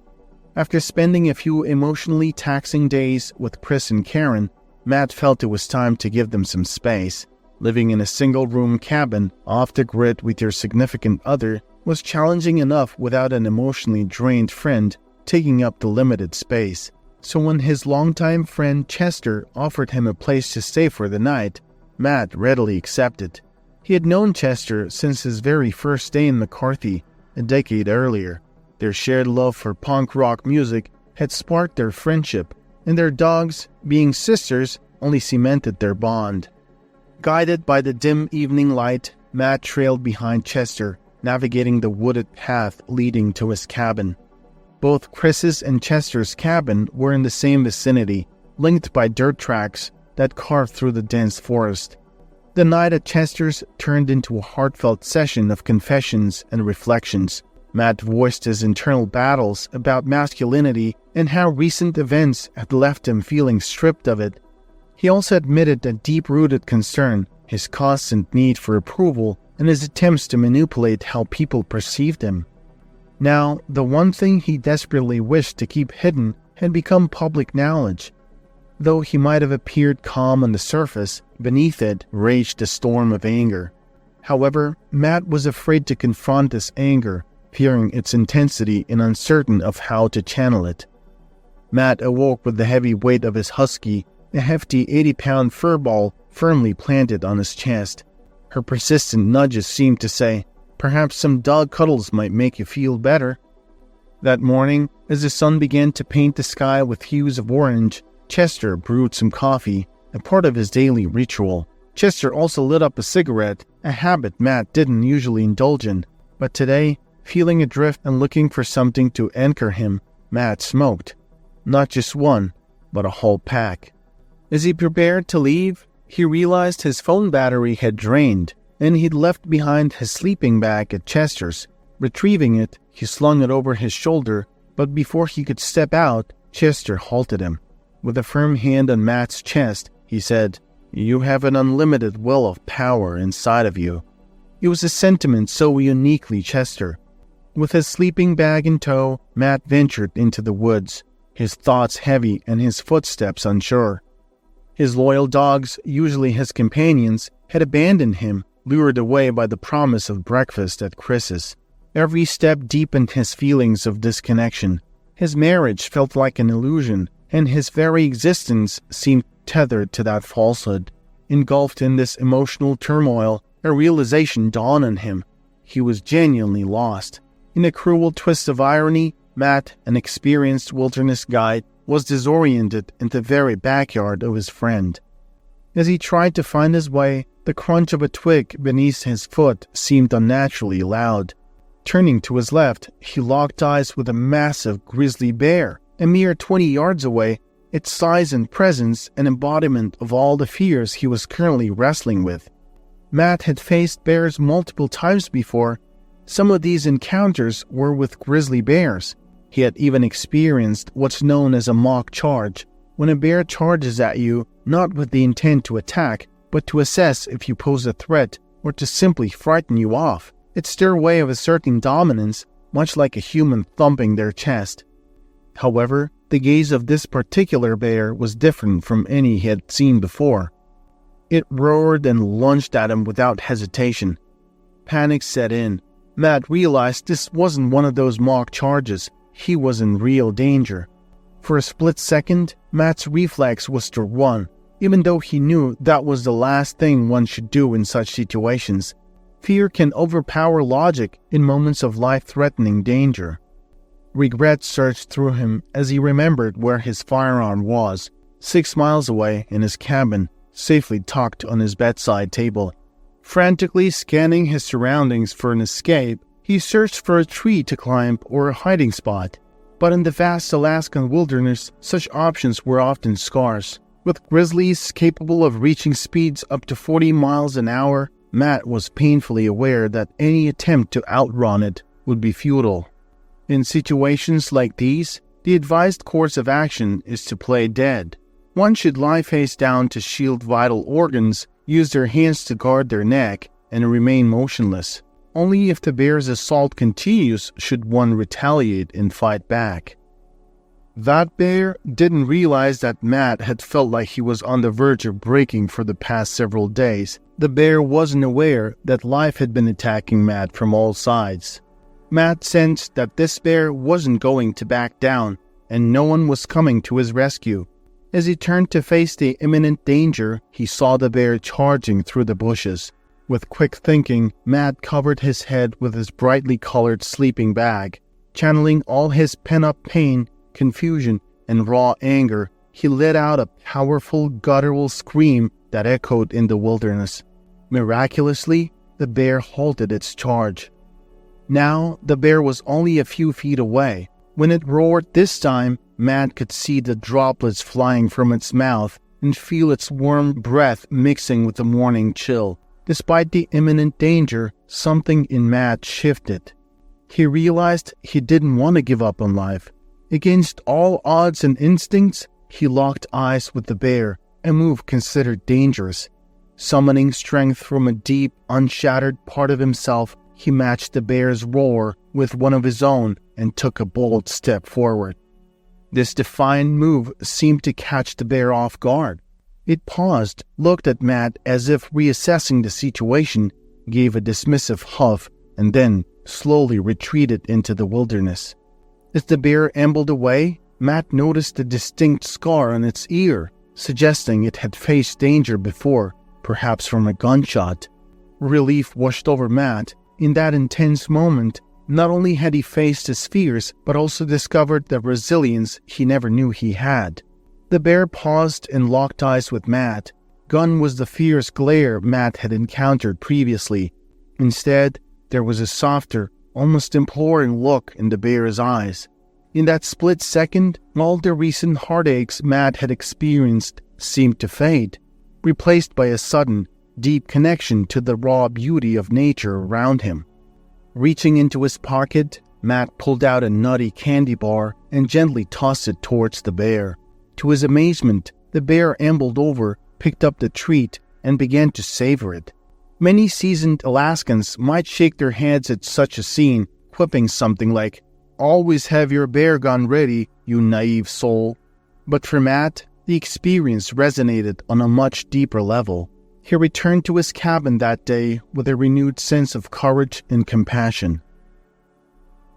After spending a few emotionally taxing days with Chris and Karen, Matt felt it was time to give them some space. Living in a single-room cabin off the grid with your significant other was challenging enough without an emotionally drained friend taking up the limited space. So when his longtime friend Chester offered him a place to stay for the night, Matt readily accepted. He had known Chester since his very first day in McCarthy, a decade earlier. Their shared love for punk rock music had sparked their friendship, and their dogs, being sisters, only cemented their bond. Guided by the dim evening light, Matt trailed behind Chester, navigating the wooded path leading to his cabin. Both Chris's and Chester's cabin were in the same vicinity, linked by dirt tracks that carved through the dense forest. The night at Chester's turned into a heartfelt session of confessions and reflections. Matt voiced his internal battles about masculinity and how recent events had left him feeling stripped of it. He also admitted a deep-rooted concern, his constant need for approval, and his attempts to manipulate how people perceived him. Now, the one thing he desperately wished to keep hidden had become public knowledge. Though he might have appeared calm on the surface, beneath it raged a storm of anger. However, Matt was afraid to confront this anger, fearing its intensity and uncertain of how to channel it. Matt awoke with the heavy weight of his husky, a hefty 80-pound furball firmly planted on his chest. Her persistent nudges seemed to say, "Perhaps some dog cuddles might make you feel better." That morning, as the sun began to paint the sky with hues of orange, Chester brewed some coffee, a part of his daily ritual. Chester also lit up a cigarette, a habit Matt didn't usually indulge in. But today, feeling adrift and looking for something to anchor him, Matt smoked. Not just one, but a whole pack. As he prepared to leave, he realized his phone battery had drained, and he'd left behind his sleeping bag at Chester's. Retrieving it, he slung it over his shoulder, but before he could step out, Chester halted him. With a firm hand on Matt's chest, he said, "You have an unlimited well of power inside of you." It was a sentiment so uniquely Chester. With his sleeping bag in tow, Matt ventured into the woods, his thoughts heavy and his footsteps unsure. His loyal dogs, usually his companions, had abandoned him, lured away by the promise of breakfast at Chris's. Every step deepened his feelings of disconnection. His marriage felt like an illusion, and his very existence seemed tethered to that falsehood. Engulfed in this emotional turmoil, a realization dawned on him. He was genuinely lost. In a cruel twist of irony, Matt, an experienced wilderness guide, was disoriented in the very backyard of his friend. As he tried to find his way, the crunch of a twig beneath his foot seemed unnaturally loud. Turning to his left, he locked eyes with a massive grizzly bear, a mere 20 yards away, its size and presence an embodiment of all the fears he was currently wrestling with. Matt had faced bears multiple times before. Some of these encounters were with grizzly bears. He had even experienced what's known as a mock charge, when a bear charges at you not with the intent to attack, but to assess if you pose a threat or to simply frighten you off. It's their way of asserting dominance, much like a human thumping their chest. However, the gaze of this particular bear was different from any he had seen before. It roared and lunged at him without hesitation. Panic set in. Matt realized this wasn't one of those mock charges. He was in real danger. For a split second, Matt's reflex was to run, even though he knew that was the last thing one should do in such situations. Fear can overpower logic in moments of life-threatening danger. Regret surged through him as he remembered where his firearm was, 6 miles away in his cabin, safely tucked on his bedside table. Frantically scanning his surroundings for an escape, he searched for a tree to climb or a hiding spot. But in the vast Alaskan wilderness, such options were often scarce. With grizzlies capable of reaching speeds up to 40 miles an hour, Matt was painfully aware that any attempt to outrun it would be futile. In situations like these, the advised course of action is to play dead. One should lie face down to shield vital organs, use their hands to guard their neck, and remain motionless. Only if the bear's assault continues should one retaliate and fight back. That bear didn't realize that Matt had felt like he was on the verge of breaking for the past several days. The bear wasn't aware that life had been attacking Matt from all sides. Matt sensed that this bear wasn't going to back down, and no one was coming to his rescue. As he turned to face the imminent danger, he saw the bear charging through the bushes. With quick thinking, Matt covered his head with his brightly colored sleeping bag. Channeling all his pent-up pain, confusion, and raw anger, he let out a powerful guttural scream that echoed in the wilderness. Miraculously, the bear halted its charge. Now, the bear was only a few feet away. When it roared this time, Matt could see the droplets flying from its mouth and feel its warm breath mixing with the morning chill. Despite the imminent danger, something in Matt shifted. He realized he didn't want to give up on life. Against all odds and instincts, he locked eyes with the bear, a move considered dangerous. Summoning strength from a deep, unshattered part of himself, he matched the bear's roar with one of his own and took a bold step forward. This defiant move seemed to catch the bear off guard. It paused, looked at Matt as if reassessing the situation, gave a dismissive huff, and then slowly retreated into the wilderness. As the bear ambled away, Matt noticed a distinct scar on its ear, suggesting it had faced danger before. perhaps from a gunshot. Relief washed over Matt. In that intense moment, not only had he faced his fears, but also discovered the resilience he never knew he had. The bear paused and locked eyes with Matt. Gone was the fierce glare Matt had encountered previously. Instead, there was a softer, almost imploring look in the bear's eyes. In that split second, all the recent heartaches Matt had experienced seemed to fade, replaced by a sudden, deep connection to the raw beauty of nature around him. Reaching into his pocket, Matt pulled out a nutty candy bar and gently tossed it towards the bear. To his amazement, the bear ambled over, picked up the treat, and began to savor it. Many seasoned Alaskans might shake their heads at such a scene, quipping something like, "Always have your bear gun ready, you naive soul." But for Matt, the experience resonated on a much deeper level. He returned to his cabin that day with a renewed sense of courage and compassion.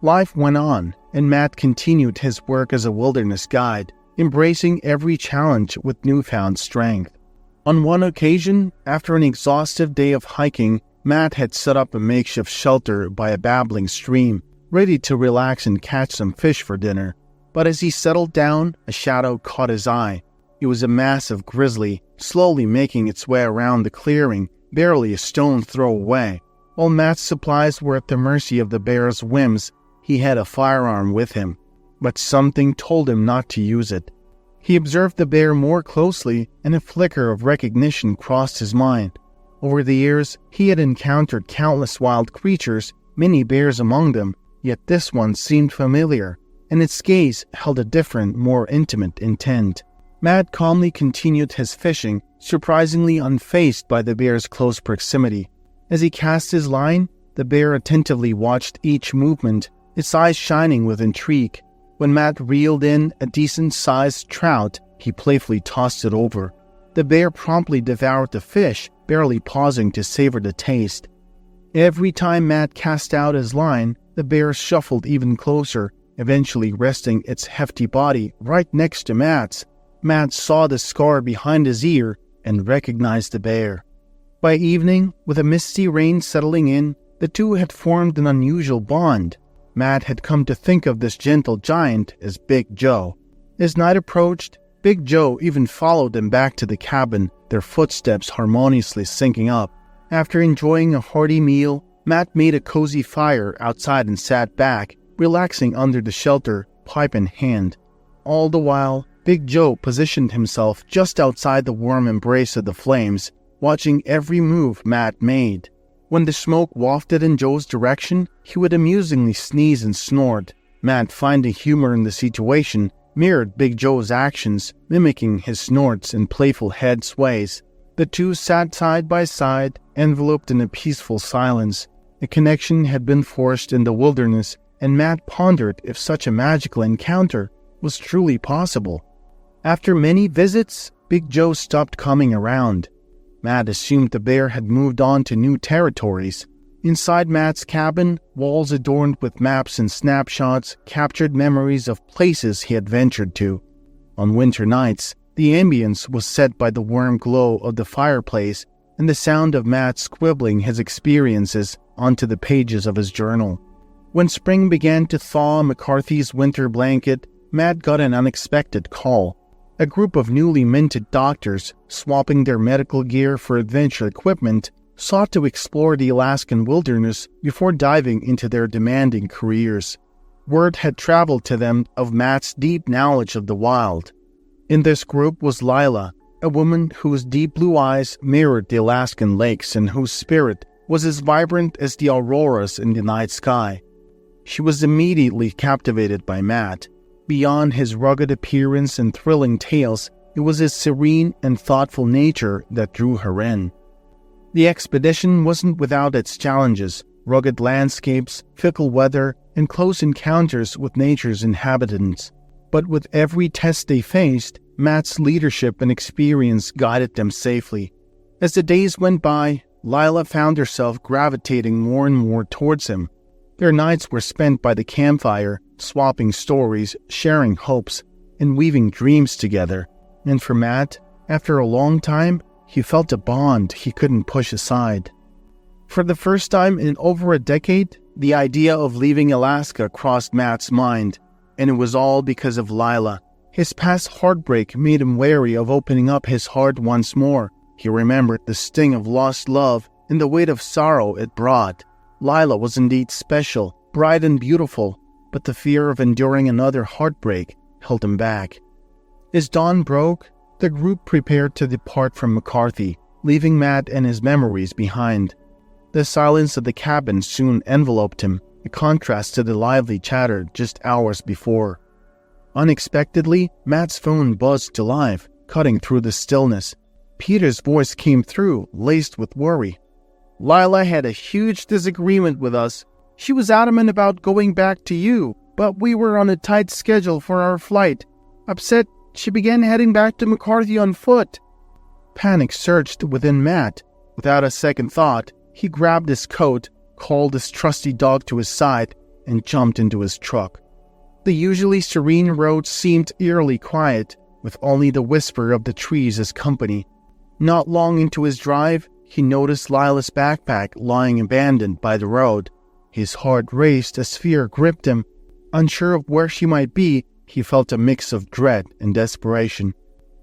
Life went on, and Matt continued his work as a wilderness guide, embracing every challenge with newfound strength. On one occasion, after an exhaustive day of hiking, Matt had set up a makeshift shelter by a babbling stream, ready to relax and catch some fish for dinner. But as he settled down, a shadow caught his eye. It was a massive grizzly, slowly making its way around the clearing, barely a stone's throw away. While Matt's supplies were at the mercy of the bear's whims, he had a firearm with him, but something told him not to use it. He observed the bear more closely, and a flicker of recognition crossed his mind. Over the years, he had encountered countless wild creatures, many bears among them, yet this one seemed familiar, and its gaze held a different, more intimate intent. Matt calmly continued his fishing, surprisingly unfazed by the bear's close proximity. As he cast his line, the bear attentively watched each movement, its eyes shining with intrigue. When Matt reeled in a decent-sized trout, he playfully tossed it over. The bear promptly devoured the fish, barely pausing to savor the taste. Every time Matt cast out his line, the bear shuffled even closer, eventually resting its hefty body right next to Matt's. Matt saw the scar behind his ear and recognized the bear. By evening, with a misty rain settling in, the two had formed an unusual bond. Matt had come to think of this gentle giant as Big Joe. As night approached, Big Joe even followed them back to the cabin, their footsteps harmoniously syncing up. After enjoying a hearty meal, Matt made a cozy fire outside and sat back, relaxing under the shelter, pipe in hand. All the while, Big Joe positioned himself just outside the warm embrace of the flames, watching every move Matt made. When the smoke wafted in Joe's direction, he would amusingly sneeze and snort. Matt, finding humor in the situation, mirrored Big Joe's actions, mimicking his snorts and playful head sways. The two sat side by side, enveloped in a peaceful silence. A connection had been forged in the wilderness, and Matt pondered if such a magical encounter was truly possible. After many visits, Big Joe stopped coming around. Matt assumed the bear had moved on to new territories. Inside Matt's cabin, walls adorned with maps and snapshots captured memories of places he had ventured to. On winter nights, the ambience was set by the warm glow of the fireplace and the sound of Matt scribbling his experiences onto the pages of his journal. When spring began to thaw McCarthy's winter blanket, Matt got an unexpected call. A group of newly minted doctors, swapping their medical gear for adventure equipment, sought to explore the Alaskan wilderness before diving into their demanding careers. Word had traveled to them of Matt's deep knowledge of the wild. In this group was Lila, a woman whose deep blue eyes mirrored the Alaskan lakes and whose spirit was as vibrant as the auroras in the night sky. She was immediately captivated by Matt. Beyond his rugged appearance and thrilling tales, it was his serene and thoughtful nature that drew her in. The expedition wasn't without its challenges: rugged landscapes, fickle weather, and close encounters with nature's inhabitants. But with every test they faced, Matt's leadership and experience guided them safely. As the days went by, Lila found herself gravitating more and more towards him. Their nights were spent by the campfire, swapping stories, sharing hopes, and weaving dreams together. And for Matt, after a long time, He felt a bond he couldn't push aside. For the first time in over a decade, the idea of leaving Alaska crossed Matt's mind, and it was all because of Lila. His past heartbreak made him wary of opening up his heart once more. He remembered the sting of lost love and the weight of sorrow it brought. Lila was indeed special, bright and beautiful, but the fear of enduring another heartbreak held him back. As dawn broke, the group prepared to depart from McCarthy, leaving Matt and his memories behind. The silence of the cabin soon enveloped him, a contrast to the lively chatter just hours before. Unexpectedly, Matt's phone buzzed to life, cutting through the stillness. Peter's voice came through, laced with worry. "Lila had a huge disagreement with us. She was adamant about going back to you, but we were on a tight schedule for our flight. Upset, she began heading back to McCarthy on foot." Panic surged within Matt. Without a second thought, he grabbed his coat, called his trusty dog to his side, and jumped into his truck. The usually serene road seemed eerily quiet, with only the whisper of the trees as company. Not long into his drive, he noticed Lila's backpack lying abandoned by the road. His heart raced as fear gripped him. Unsure of where she might be, he felt a mix of dread and desperation.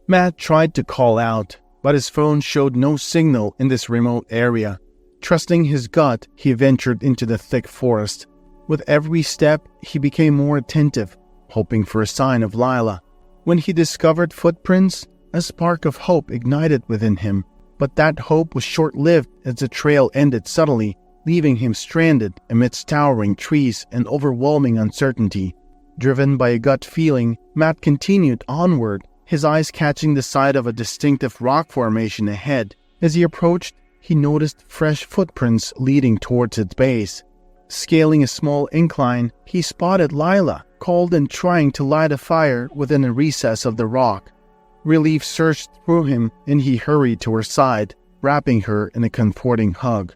Matt tried to call out, but his phone showed no signal in this remote area. Trusting his gut, he ventured into the thick forest. With every step, he became more attentive, hoping for a sign of Lila. When he discovered footprints, a spark of hope ignited within him, but that hope was short-lived as the trail ended suddenly, leaving him stranded amidst towering trees and overwhelming uncertainty. Driven by a gut feeling, Matt continued onward, his eyes catching the sight of a distinctive rock formation ahead. As he approached, he noticed fresh footprints leading towards its base. Scaling a small incline, he spotted Lila, cold and trying to light a fire within a recess of the rock. Relief surged through him, and he hurried to her side, wrapping her in a comforting hug.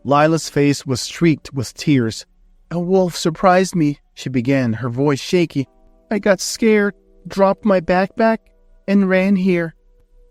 Lila's face was streaked with tears. "A wolf surprised me," she began, her voice shaky. "I got scared, dropped my backpack, and ran here."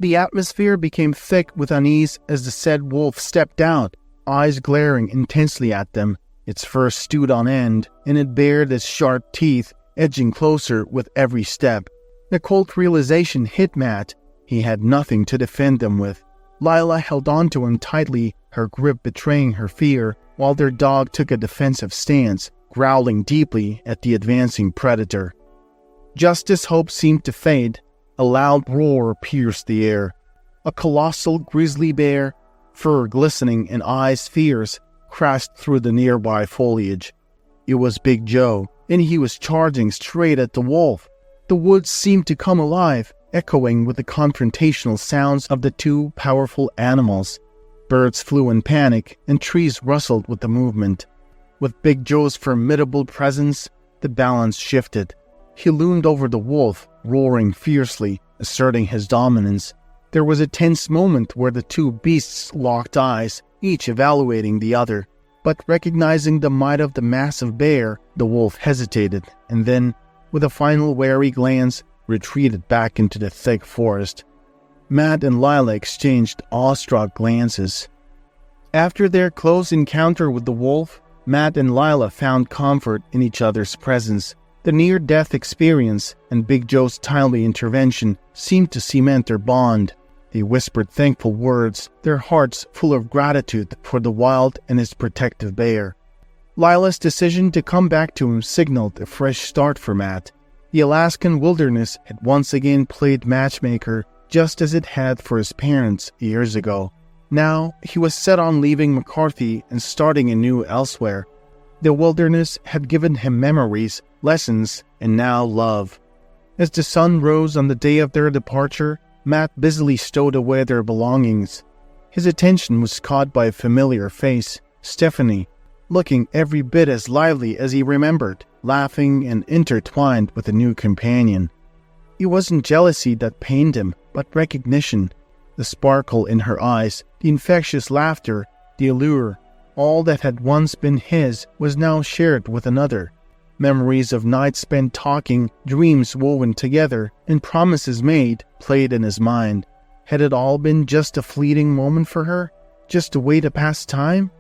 The atmosphere became thick with unease as the said wolf stepped out, eyes glaring intensely at them. Its fur stood on end, and it bared its sharp teeth, edging closer with every step. The cold realization hit Matt. He had nothing to defend them with. Lila held on to him tightly, her grip betraying her fear, while their dog took a defensive stance, growling deeply at the advancing predator. Just as hope seemed to fade, a loud roar pierced the air. A colossal grizzly bear, fur glistening and eyes fierce, crashed through the nearby foliage. It was Big Joe, and he was charging straight at the wolf. The woods seemed to come alive, echoing with the confrontational sounds of the two powerful animals. Birds flew in panic, and trees rustled with the movement. With Big Joe's formidable presence, the balance shifted. He loomed over the wolf, roaring fiercely, asserting his dominance. There was a tense moment where the two beasts locked eyes, each evaluating the other. But recognizing the might of the massive bear, the wolf hesitated, and then, with a final wary glance, retreated back into the thick forest. Matt and Lila exchanged awestruck glances. After their close encounter with the wolf, Matt and Lila found comfort in each other's presence. The near-death experience and Big Joe's timely intervention seemed to cement their bond. They whispered thankful words, their hearts full of gratitude for the wild and its protective bear. Lila's decision to come back to him signaled a fresh start for Matt. The Alaskan wilderness had once again played matchmaker, just as it had for his parents years ago. Now, he was set on leaving McCarthy and starting anew elsewhere. The wilderness had given him memories, lessons, and now love. As the sun rose on the day of their departure, Matt busily stowed away their belongings. His attention was caught by a familiar face, Stephanie, looking every bit as lively as he remembered, laughing and intertwined with a new companion. It wasn't jealousy that pained him, but recognition. The sparkle in her eyes, the infectious laughter, the allure, all that had once been his was now shared with another. Memories of nights spent talking, dreams woven together, and promises made played in his mind. Had it all been just a fleeting moment for her? Just a way to pass time?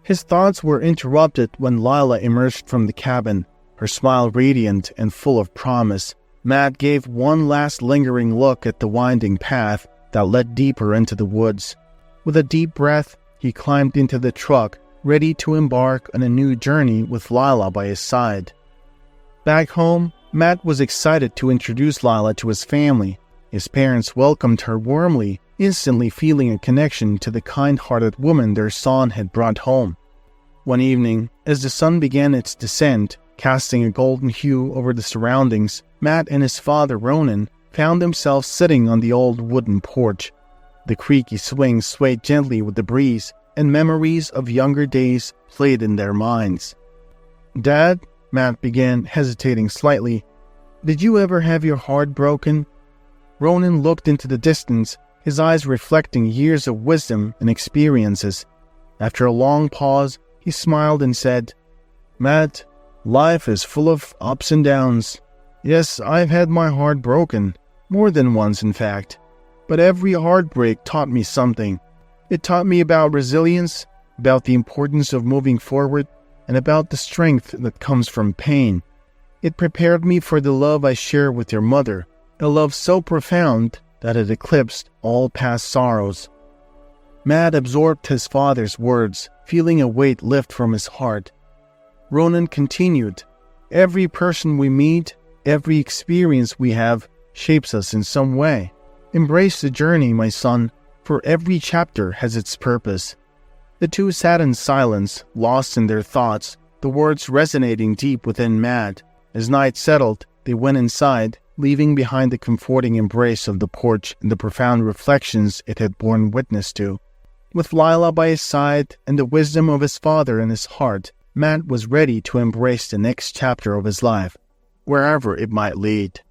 His thoughts were interrupted when Lila emerged from the cabin, her smile radiant and full of promise. Matt gave one last lingering look at the winding path that led deeper into the woods. With a deep breath, he climbed into the truck, ready to embark on a new journey with Lila by his side. Back home, Matt was excited to introduce Lila to his family. His parents welcomed her warmly, instantly feeling a connection to the kind-hearted woman their son had brought home. One evening, as the sun began its descent, casting a golden hue over the surroundings, Matt and his father Ronan found themselves sitting on the old wooden porch. The creaky swing swayed gently with the breeze, and memories of younger days played in their minds. "Dad," Matt began, hesitating slightly, "did you ever have your heart broken?" Ronan looked into the distance, his eyes reflecting years of wisdom and experiences. After a long pause, he smiled and said, "Matt, life is full of ups and downs. Yes, I've had my heart broken, more than once in fact. But every heartbreak taught me something. It taught me about resilience, about the importance of moving forward, and about the strength that comes from pain. It prepared me for the love I share with your mother, a love so profound that it eclipsed all past sorrows." Matt absorbed his father's words, feeling a weight lift from his heart. Ronan continued, "Every person we meet, every experience we have, shapes us in some way. Embrace the journey, my son, for every chapter has its purpose." The two sat in silence, lost in their thoughts, the words resonating deep within Matt. As night settled, they went inside, leaving behind the comforting embrace of the porch and the profound reflections it had borne witness to. With Lila by his side and the wisdom of his father in his heart, Matt was ready to embrace the next chapter of his life, wherever it might lead.